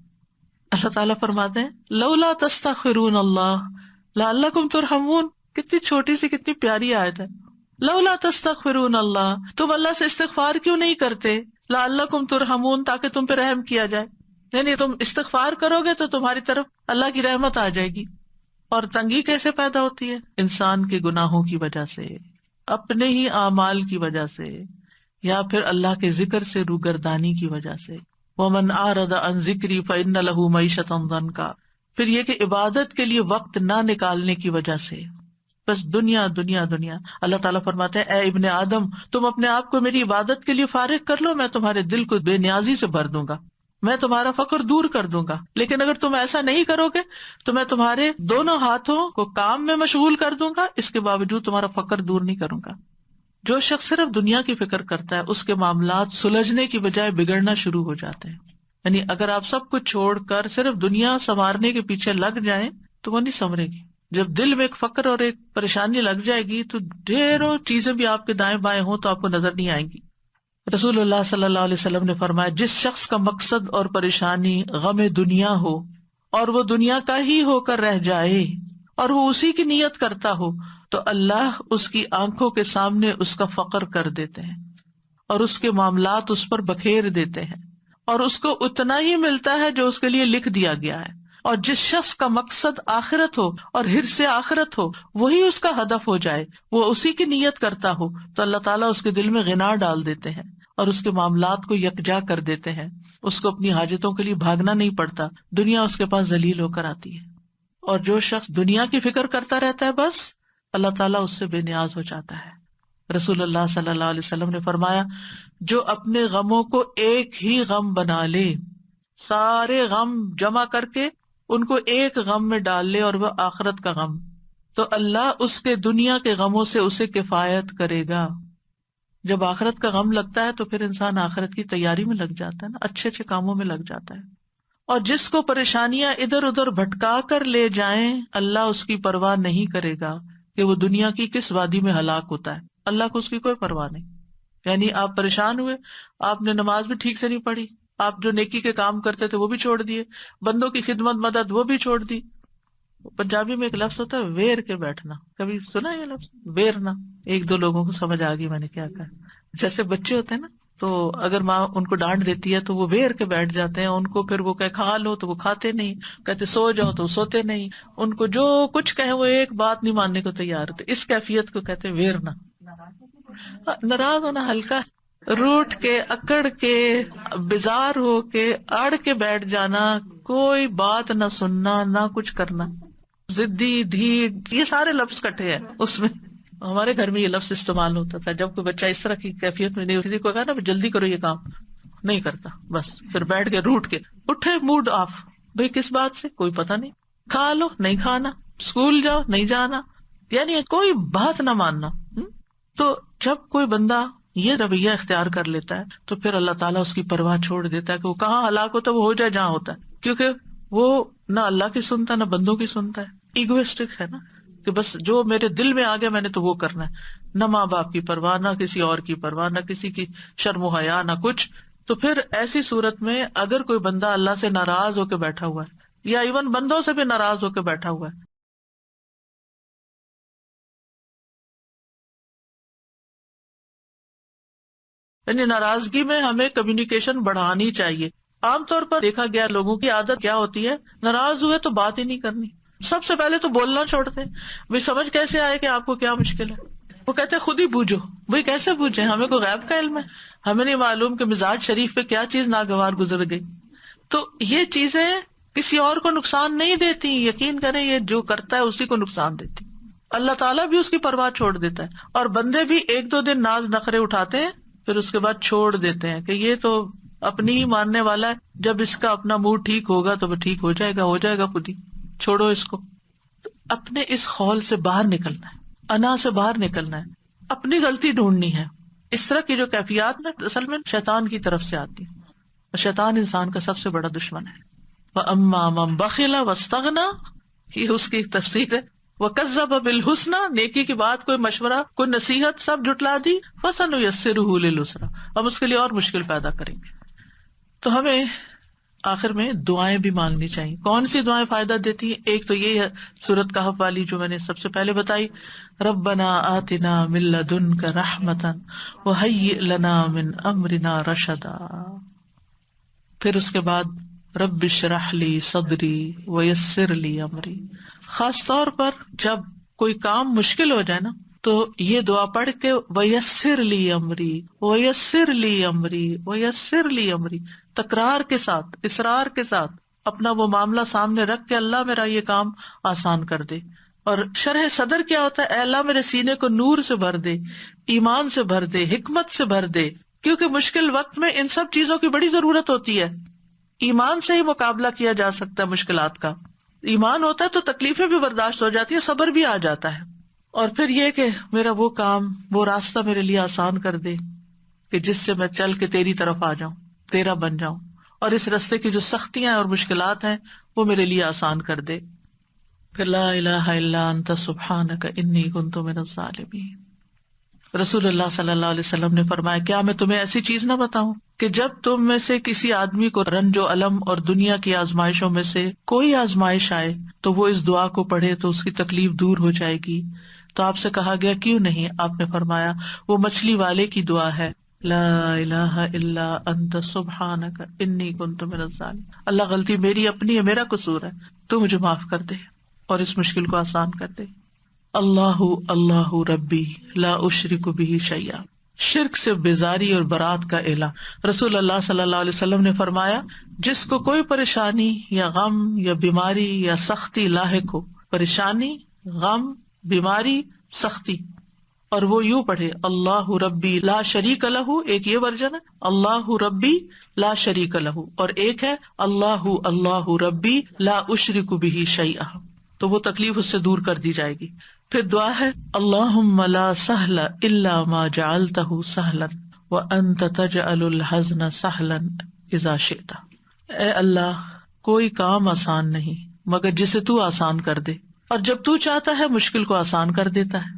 اللہ تعالیٰ فرماتے ہیں لولا تستغفرون اللہ لعلکم ترحمون. کتنی چھوٹی سی کتنی پیاری آیت ہے. لولا تستغفرون اللہ، تم اللہ سے استغفار کیوں نہیں کرتے؟ لعلکم ترحمون، تاکہ تم پہ رحم کیا جائے. یعنی تم استغفار کرو گے تو تمہاری طرف اللہ کی رحمت آ جائے گی. اور تنگی کیسے پیدا ہوتی ہے؟ انسان کے گناہوں کی وجہ سے، اپنے ہی اعمال کی وجہ سے، یا پھر اللہ کے ذکر سے روگردانی کی وجہ سے۔ وَمَنْ أَعْرَضَ عَنْ ذِكْرِي فَإِنَّ لَهُ مَعِيشَةً ضَنْكًا، پھر یہ کہ عبادت کے لیے وقت نہ نکالنے کی وجہ سے بس دنیا دنیا دنیا۔ اللہ تعالیٰ فرماتے ہیں اے ابن آدم، تم اپنے آپ کو میری عبادت کے لیے فارغ کر لو، میں تمہارے دل کو بے نیازی سے بھر دوں گا، میں تمہارا فقر دور کر دوں گا۔ لیکن اگر تم ایسا نہیں کرو گے تو میں تمہارے دونوں ہاتھوں کو کام میں مشغول کر دوں گا، اس کے باوجود تمہارا فقر دور نہیں کروں گا۔ جو شخص صرف دنیا کی فکر کرتا ہے اس کے معاملات سلجھنے کی بجائے بگڑنا شروع ہو جاتے ہیں۔ یعنی اگر آپ سب کچھ چھوڑ کر صرف دنیا سنوارنے کے پیچھے لگ جائیں تو وہ نہیں سنورے گی۔ جب دل میں ایک فقر اور ایک پریشانی لگ جائے گی تو ڈھیروں چیزیں بھی آپ کے دائیں بائیں ہوں تو آپ کو نظر نہیں آئیں گی۔ رسول اللہ صلی اللہ علیہ وسلم نے فرمایا جس شخص کا مقصد اور پریشانی غم دنیا ہو اور وہ دنیا کا ہی ہو کر رہ جائے اور وہ اسی کی نیت کرتا ہو تو اللہ اس کی آنکھوں کے سامنے اس کا فقر کر دیتے ہیں اور اس کے معاملات اس پر بکھیر دیتے ہیں اور اس کو اتنا ہی ملتا ہے جو اس کے لیے لکھ دیا گیا ہے۔ اور جس شخص کا مقصد آخرت ہو اور حرص آخرت ہو وہی اس کا ہدف ہو جائے، وہ اسی کی نیت کرتا ہو تو اللہ تعالیٰ اس کے دل میں غنا ڈال دیتے ہیں اور اس کے معاملات کو یکجا کر دیتے ہیں، اس کو اپنی حاجتوں کے لیے بھاگنا نہیں پڑتا، دنیا اس کے پاس ذلیل ہو کر آتی ہے۔ اور جو شخص دنیا کی فکر کرتا رہتا ہے بس اللہ تعالیٰ اس سے بے نیاز ہو جاتا ہے۔ رسول اللہ صلی اللہ علیہ وسلم نے فرمایا جو اپنے غموں کو ایک ہی غم بنا لے، سارے غم جمع کر کے ان کو ایک غم میں ڈال لے اور وہ آخرت کا غم، تو اللہ اس کے دنیا کے غموں سے اسے کفایت کرے گا۔ جب آخرت کا غم لگتا ہے تو پھر انسان آخرت کی تیاری میں لگ جاتا ہے نا، اچھے اچھے کاموں میں لگ جاتا ہے۔ اور جس کو پریشانیاں ادھر ادھر بھٹکا کر لے جائیں اللہ اس کی پرواہ نہیں کرے گا کہ وہ دنیا کی کس وادی میں ہلاک ہوتا ہے، اللہ کو اس کی کوئی پرواہ نہیں۔ یعنی آپ پریشان ہوئے، آپ نے نماز بھی ٹھیک سے نہیں پڑھی، آپ جو نیکی کے کام کرتے تھے وہ بھی چھوڑ دیے، بندوں کی خدمت مدد وہ بھی چھوڑ دی۔ پنجابی میں ایک لفظ ہوتا ہے ویر کے بیٹھنا، کبھی سنا یہ لفظ ویرنا؟ ایک دو لوگوں کو سمجھ آ گئی میں نے کیا کہا۔ جیسے بچے ہوتے ہیں نا تو اگر ماں ان کو ڈانٹ دیتی ہے تو وہ ویر کے بیٹھ جاتے ہیں، ان کو پھر وہ کہ کھا لو تو وہ کھاتے نہیں، کہتے سو جاؤ تو وہ سوتے نہیں، ان کو جو کچھ کہے وہ ایک بات نہیں ماننے کو تیار ہوتے۔ اس کیفیت کو کہتے ہیں ویرنا۔ ناراض ہونا ہلکا، روٹ کے اکڑ کے بیزار ہو کے اڑ کے بیٹھ جانا، کوئی بات نہ سننا نہ کچھ کرنا، ضدی ڈھیٹ، یہ سارے لفظ کٹے ہیں اس میں۔ ہمارے گھر میں یہ لفظ استعمال ہوتا تھا جب کوئی بچہ اس طرح کی کیفیت میں نہیں، کسی کو کہا نا جلدی کرو یہ کام، نہیں کرتا، بس پھر بیٹھ کے روٹ کے اٹھے موڈ آف، بھئی کس بات سے کوئی پتہ نہیں، کھا لو نہیں کھانا، اسکول جاؤ نہیں جانا، یعنی کوئی بات نہ ماننا۔ تو جب کوئی بندہ یہ رویہ اختیار کر لیتا ہے تو پھر اللہ تعالیٰ اس کی پرواہ چھوڑ دیتا ہے کہ وہ کہاں ہلاک ہوتا ہے، وہ ہو جائے جہاں ہوتا ہے، کیونکہ وہ نہ اللہ کی سنتا نہ بندوں کی سنتا ہے، ایگوئسٹک ہے نا، کہ بس جو میرے دل میں آ گیا میں نے تو وہ کرنا ہے، نہ ماں باپ کی پرواہ، نہ کسی اور کی پرواہ، نہ کسی کی شرم و حیا، نہ کچھ۔ تو پھر ایسی صورت میں اگر کوئی بندہ اللہ سے ناراض ہو کے بیٹھا ہوا ہے یا ایون بندوں سے بھی ناراض ہو کے بیٹھا ہوا ہے، یعنی ناراضگی میں ہمیں کمیونیکیشن بڑھانی چاہیے۔ عام طور پر دیکھا گیا لوگوں کی عادت کیا ہوتی ہے، ناراض ہوئے تو بات ہی نہیں کرنی، سب سے پہلے تو بولنا چھوڑتے ہیں۔ بھئی سمجھ کیسے آئے کہ آپ کو کیا مشکل ہے؟ وہ کہتے ہیں خود ہی بوجھو۔ بھئی کیسے بوجھیں؟ ہمیں کوئی غیب کا علم ہے؟ ہمیں نہیں معلوم کہ مزاج شریف پہ کیا چیز ناگوار گزر گئی۔ تو یہ چیزیں کسی اور کو نقصان نہیں دیتی، یقین کریں یہ جو کرتا ہے اسی کو نقصان دیتی۔ اللہ تعالیٰ بھی اس کی پرواہ چھوڑ دیتا ہے، اور بندے بھی ایک دو دن ناز نخرے اٹھاتے ہیں پھر اس کے بعد چھوڑ دیتے ہیں کہ یہ تو اپنی ہی ماننے والا ہے، جب اس کا اپنا موڈ ٹھیک ہوگا تو وہ ٹھیک ہو جائے گا خود ہی، چھوڑو اس کو۔ تو اپنے اس خول سے باہر نکلنا ہے، انا سے باہر نکلنا ہے، اپنی غلطی ڈھونڈنی ہے۔ اس طرح کی جو کیفیات میں اصل میں شیطان کی طرف سے آتی ہے، اور شیطان انسان کا سب سے بڑا دشمن ہے۔ وَأَمَّا مَن بَخِلَ وَاسْتَغْنَىٰ، یہ اس کی تفسیر ہے۔ وَكَذَّبَ بِالْحُسْنَىٰ، نیکی کی بات، کوئی مشورہ، کوئی نصیحت سب جھٹلا دی۔ فَسَنُيَسِّرُهُ لِلْعُسْرَىٰ، ہم اس کے لیے اور مشکل پیدا کریں گے۔ تو ہمیں آخر میں دعائیں بھی مانگنی چاہیے۔ کون سی دعائیں فائدہ دیتی ہیں؟ ایک تو یہ ہے سورۃ کہف والی جو میں نے سب سے پہلے بتائی، ربنا آتنا من لدنک رحمتا وہیئ لنا من امرنا رشدا۔ پھر اس کے بعد رب اشرح لی صدری ویسر لی امری. خاص طور پر جب کوئی کام مشکل ہو جائے نا تو یہ دعا پڑھ کے ویسر لی امری ویسر لی امری ویسر لی امری، تکرار کے ساتھ، اصرار کے ساتھ اپنا وہ معاملہ سامنے رکھ کے اللہ میرا یہ کام آسان کر دے. اور شرح صدر کیا ہوتا ہے؟ اے اللہ میرے سینے کو نور سے بھر دے، ایمان سے بھر دے، حکمت سے بھر دے، کیونکہ مشکل وقت میں ان سب چیزوں کی بڑی ضرورت ہوتی ہے. ایمان سے ہی مقابلہ کیا جا سکتا ہے مشکلات کا. ایمان ہوتا ہے تو تکلیفیں بھی برداشت ہو جاتی ہے، صبر بھی آ جاتا ہے. اور پھر یہ کہ میرا وہ کام، وہ راستہ میرے لیے آسان کر دے کہ جس سے میں چل کے تیری طرف آ جاؤں، تیرا بن جاؤں، اور اس راستے کی جو سختیاں اور مشکلات ہیں وہ میرے لیے آسان کر دے. پھر لا الہ الا انت سبحانک انی کنت من الظالمین. رسول اللہ صلی اللہ علیہ وسلم نے فرمایا کیا میں تمہیں ایسی چیز نہ بتاؤں کہ جب تم میں سے کسی آدمی کو رنج و الم اور دنیا کی آزمائشوں میں سے کوئی آزمائش آئے تو وہ اس دعا کو پڑھے تو اس کی تکلیف دور ہو جائے گی. تو آپ سے کہا گیا کیوں نہیں؟ آپ نے فرمایا وہ مچھلی والے کی دعا ہے، لا الہ الا انت سبحانک انی کنت من الظالمین. اللہ غلطی میری اپنی ہے، میرا قصور ہے، تو مجھے معاف کر دے اور اس مشکل کو آسان کر دے. اللہ اللہ ربی لا اشرک بہ شیئا، شرک سے بیزاری اور برات کا اعلان. رسول اللہ صلی اللہ علیہ وسلم نے فرمایا جس کو کوئی پریشانی یا غم یا بیماری یا سختی لاحق ہو، پریشانی، غم، بیماری، سختی، اور وہ یوں پڑھے اللہ ربی لا شریک لہ، ایک یہ ورژن ہے اللہ ربی لا شریک لہ، اور ایک ہے اللہ اللہ ربی لا اشرک بہ شیئا، تو وہ تکلیف اس سے دور کر دی جائے گی. پھر دعا ہے اللہم لا سہل الا ما جعلتہ سہلا وانت تجعل الحزن سہلا اذا شئت. اے اللہ کوئی کام آسان نہیں مگر جسے تو آسان کر دے، اور جب تو چاہتا ہے مشکل کو آسان کر دیتا ہے.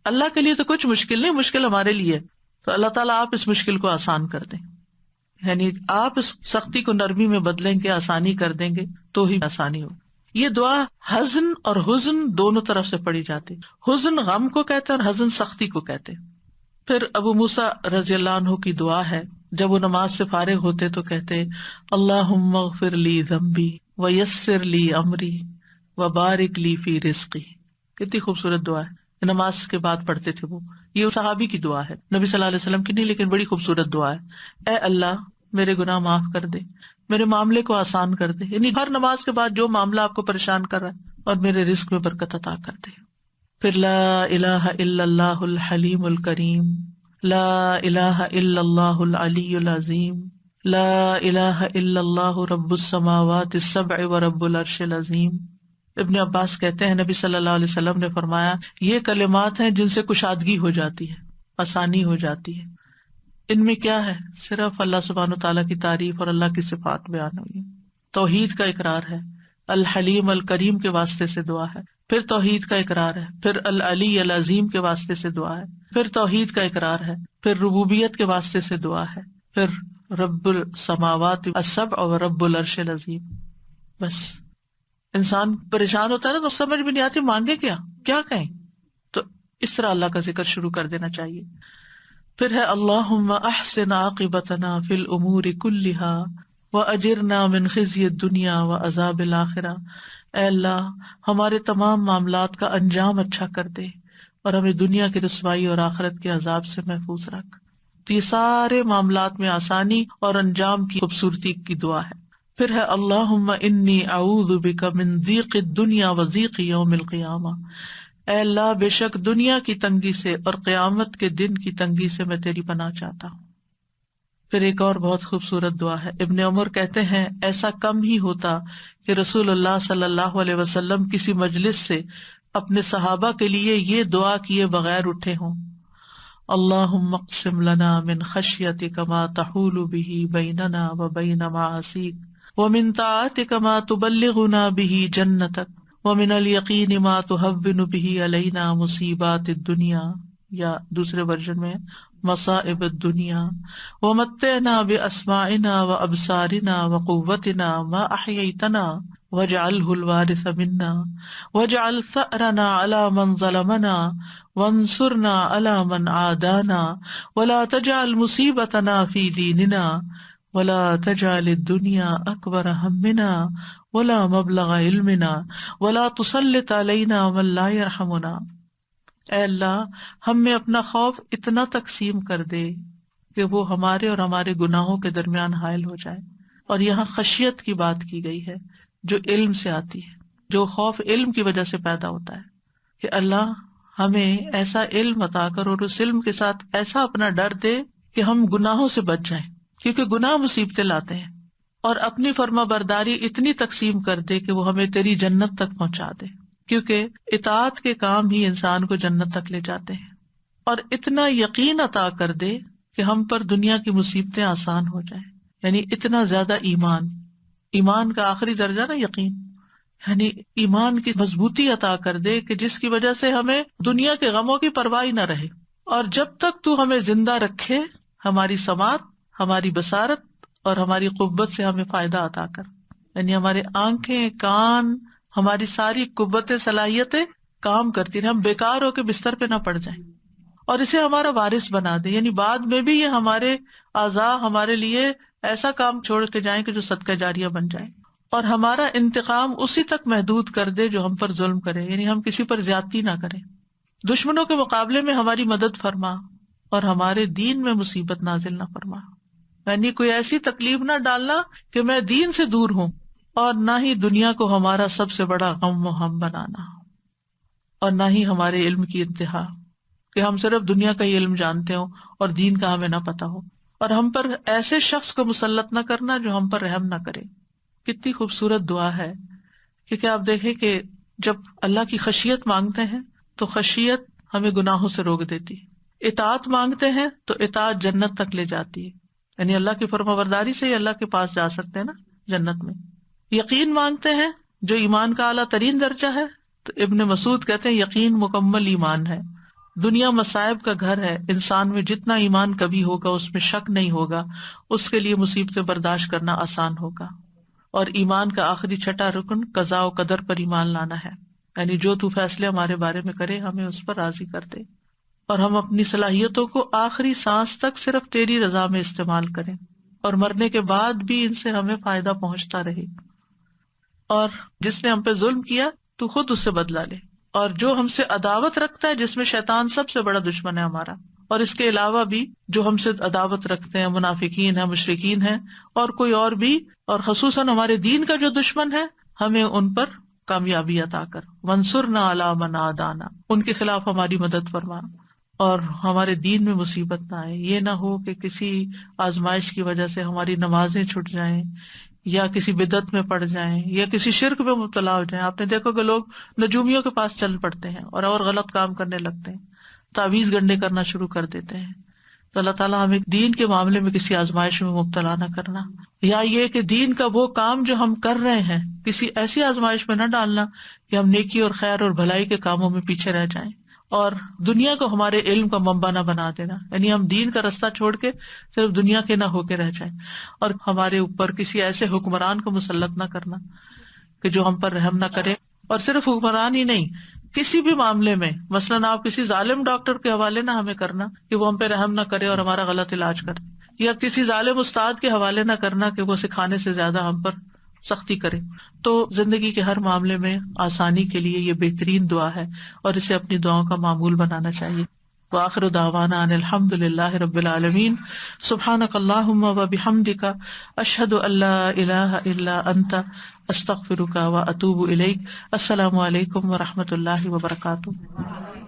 اللہ کے لیے تو کچھ مشکل نہیں، مشکل ہمارے لیے. تو اللہ تعالیٰ آپ اس مشکل کو آسان کر دیں، یعنی آپ اس سختی کو نرمی میں بدلیں گے، آسانی کر دیں گے تو ہی آسانی ہو. یہ دعا حزن اور حزن دونوں طرف سے پڑھی جاتی. حزن غم کو کہتے ہیں اور حزن سختی کو کہتے ہیں. پھر ابو موسیٰ رضی اللہ عنہ کی دعا ہے، جب وہ نماز سے فارغ ہوتے تو کہتے اللہم اغفر لی ذنبی ویسر لی امری وبارک لی فی رزقی. کتنی خوبصورت دعا ہے، نماز کے بعد پڑھتے تھے وہ. یہ صحابی کی دعا ہے، نبی صلی اللہ علیہ وسلم کی نہیں، لیکن بڑی خوبصورت دعا ہے. اے اللہ میرے گناہ معاف کر دے، میرے معاملے کو آسان کر دے، یعنی ہر نماز کے بعد جو معاملہ آپ کو پریشان کر رہا ہے، اور میرے رزق میں برکت عطا کر دے. پھر لا الہ الا اللہ الحلیم الکریم، لا الہ الا اللہ العلی العظیم، لا الہ الا اللہ رب السماوات السبع ورب العرش العظیم. ابن عباس کہتے ہیں نبی صلی اللہ علیہ وسلم نے فرمایا یہ کلمات ہیں جن سے کشادگی ہو جاتی ہے، آسانی ہو جاتی ہے. ان میں کیا ہے؟ صرف اللہ سبحانہ وتعالیٰ کی تعریف اور اللہ کی صفات بیان ہوئی. توحید کا اقرار ہے، الحلیم الکریم کے واسطے سے دعا ہے. پھر توحید کا اقرار ہے، پھر العلی العظیم کے واسطے سے دعا ہے، پھر توحید کا اقرار ہے، پھر ربوبیت کے واسطے سے دعا ہے، پھر رب السماوات السبع اور رب العرش العظیم. بس انسان پریشان ہوتا ہے نا تو سمجھ بھی نہیں آتی مانگے کیا کہیں، تو اس طرح اللہ کا ذکر شروع کر دینا چاہیے. پھر ہے اللہم احسن عاقبتنا فی الامور کلہا واجرنا من خزی الدنیا وعذاب الآخرہ. اے اللہ ہمارے تمام معاملات کا انجام اچھا کر دے اور ہمیں دنیا کی رسوائی اور آخرت کے عذاب سے محفوظ رکھ. تو یہ سارے معاملات میں آسانی اور انجام کی خوبصورتی کی دعا ہے. پھر ہے اللہم انی اعوذ بک من ضیق الدنیا وضیق یوم القیامہ. اے اللہ بے شک دنیا کی تنگی سے اور قیامت کے دن کی تنگی سے میں تیری پناہ چاہتا ہوں. پھر ایک اور بہت خوبصورت دعا ہے. ابن عمر کہتے ہیں ایسا کم ہی ہوتا کہ رسول اللہ صلی اللہ علیہ وسلم کسی مجلس سے اپنے صحابہ کے لیے یہ دعا کیے بغیر اٹھے ہوں. اللہم اقسم لنا من خشیتک ما تحول به بیننا وبین معاصیک ومن طاعتک ما تبلغنا به جنتک ومن الیقین ما تهون به علینا مصیبات الدنیا، یا دوسرے ورژن میں مصائب الدنیا، ومتعنا باسماعنا وابصارنا وقوتنا ما احییتنا واجعلہ الوارث منا واجعل ثأرنا على من ظلمنا وانصرنا على من عادانا ولا تجعل مصیبتنا فی دیننا ولا تجعل الدنيا اکبر ہمنا ولا مبلغ علمنا ولا تسلط علینا من لا یرحمنا. اے اللہ ہم میں اپنا خوف اتنا تقسیم کر دے کہ وہ ہمارے اور ہمارے گناہوں کے درمیان حائل ہو جائے. اور یہاں خشیت کی بات کی گئی ہے جو علم سے آتی ہے، جو خوف علم کی وجہ سے پیدا ہوتا ہے کہ اللہ ہمیں ایسا علم عطا کر اور اس علم کے ساتھ ایسا اپنا ڈر دے کہ ہم گناہوں سے بچ جائیں، کیونکہ گناہ مصیبتیں لاتے ہیں. اور اپنی فرما برداری اتنی تقسیم کر دے کہ وہ ہمیں تیری جنت تک پہنچا دے، کیونکہ اطاعت کے کام ہی انسان کو جنت تک لے جاتے ہیں. اور اتنا یقین عطا کر دے کہ ہم پر دنیا کی مصیبتیں آسان ہو جائیں، یعنی اتنا زیادہ ایمان کا آخری درجہ نا یقین، یعنی ایمان کی مضبوطی عطا کر دے کہ جس کی وجہ سے ہمیں دنیا کے غموں کی پرواہ نہ رہے. اور جب تک تو ہمیں زندہ رکھے ہماری سماعت، ہماری بصارت اور ہماری قوت سے ہمیں فائدہ عطا کر، یعنی ہمارے آنکھیں، کان، ہماری ساری قوتیں، صلاحیتیں کام کرتی رہیں، ہم بیکار ہو کے بستر پہ نہ پڑ جائیں. اور اسے ہمارا وارث بنا دے، یعنی بعد میں بھی یہ ہمارے اعضاء ہمارے لیے ایسا کام چھوڑ کے جائیں کہ جو صدقہ جاریہ بن جائے. اور ہمارا انتقام اسی تک محدود کر دے جو ہم پر ظلم کرے، یعنی ہم کسی پر زیادتی نہ کریں. دشمنوں کے مقابلے میں ہماری مدد فرما اور ہمارے دین میں مصیبت نازل نہ فرما، یعنی کوئی ایسی تکلیف نہ ڈالنا کہ میں دین سے دور ہوں، اور نہ ہی دنیا کو ہمارا سب سے بڑا غم و ہم بنانا، اور نہ ہی ہمارے علم کی انتہا کہ ہم صرف دنیا کا ہی علم جانتے ہوں اور دین کا ہمیں نہ پتا ہو. اور ہم پر ایسے شخص کو مسلط نہ کرنا جو ہم پر رحم نہ کرے. کتنی خوبصورت دعا ہے، کیونکہ آپ دیکھیں کہ جب اللہ کی خشیت مانگتے ہیں تو خشیت ہمیں گناہوں سے روک دیتی، اطاعت مانگتے ہیں تو اطاعت جنت تک لے جاتی ہے، یعنی اللہ کی فرمانبرداری سے ہی اللہ کے پاس جا سکتے ہیں نا جنت میں. یقین مانگتے ہیں جو ایمان کا اعلیٰ ترین درجہ ہے، تو ابن مسعود کہتے ہیں یقین مکمل ایمان ہے. دنیا مصائب کا گھر ہے، انسان میں جتنا ایمان کبھی ہوگا اس میں شک نہیں ہوگا، اس کے لیے مصیبتیں برداشت کرنا آسان ہوگا. اور ایمان کا آخری چھٹا رکن قضاء و قدر پر ایمان لانا ہے، یعنی جو تو فیصلے ہمارے بارے میں کرے ہمیں اس پر راضی کر دے، اور ہم اپنی صلاحیتوں کو آخری سانس تک صرف تیری رضا میں استعمال کریں، اور مرنے کے بعد بھی ان سے ہمیں فائدہ پہنچتا رہے. اور جس نے ہم پہ ظلم کیا تو خود اس سے بدلہ لے، اور جو ہم سے عداوت رکھتا ہے، جس میں شیطان سب سے بڑا دشمن ہے ہمارا، اور اس کے علاوہ بھی جو ہم سے عداوت رکھتے ہیں، منافقین ہیں، مشرکین ہیں، اور کوئی اور بھی، اور خصوصاً ہمارے دین کا جو دشمن ہے، ہمیں ان پر کامیابی عطا کر. وانصرنا علی من عادانا، ان کے خلاف ہماری مدد فرما، اور ہمارے دین میں مصیبت نہ آئے. یہ نہ ہو کہ کسی آزمائش کی وجہ سے ہماری نمازیں چھٹ جائیں، یا کسی بدعت میں پڑ جائیں، یا کسی شرک میں مبتلا ہو جائیں. آپ نے دیکھو کہ لوگ نجومیوں کے پاس چل پڑتے ہیں اور غلط کام کرنے لگتے ہیں، تعویذ گنڈے کرنا شروع کر دیتے ہیں. تو اللہ تعالیٰ ہمیں دین کے معاملے میں کسی آزمائش میں مبتلا نہ کرنا، یا یہ کہ دین کا وہ کام جو ہم کر رہے ہیں کسی ایسی آزمائش میں نہ ڈالنا کہ ہم نیکی اور خیر اور بھلائی کے کاموں میں پیچھے رہ جائیں، اور دنیا کو ہمارے علم کا منبع نہ بنا دینا، یعنی ہم دین کا رستہ چھوڑ کے صرف دنیا کے نہ ہو کے رہ جائیں. اور ہمارے اوپر کسی ایسے حکمران کو مسلط نہ کرنا کہ جو ہم پر رحم نہ کرے. اور صرف حکمران ہی نہیں، کسی بھی معاملے میں، مثلاً آپ کسی ظالم ڈاکٹر کے حوالے نہ ہمیں کرنا کہ وہ ہم پہ رحم نہ کرے اور ہمارا غلط علاج کرے، یا کسی ظالم استاد کے حوالے نہ کرنا کہ وہ سکھانے سے زیادہ ہم پر سختی کرے. تو زندگی کے ہر معاملے میں آسانی کے لیے یہ بہترین دعا ہے، اور اسے اپنی دعاؤں کا معمول بنانا چاہیے. وآخر دعوانا ان الحمد للہ رب العالمین. سبحانک اللہم وبحمدک، اشہد ان لا الہ الا انت، استغفرک واتوب الیک. السلام علیکم ورحمۃ اللہ وبرکاتہ.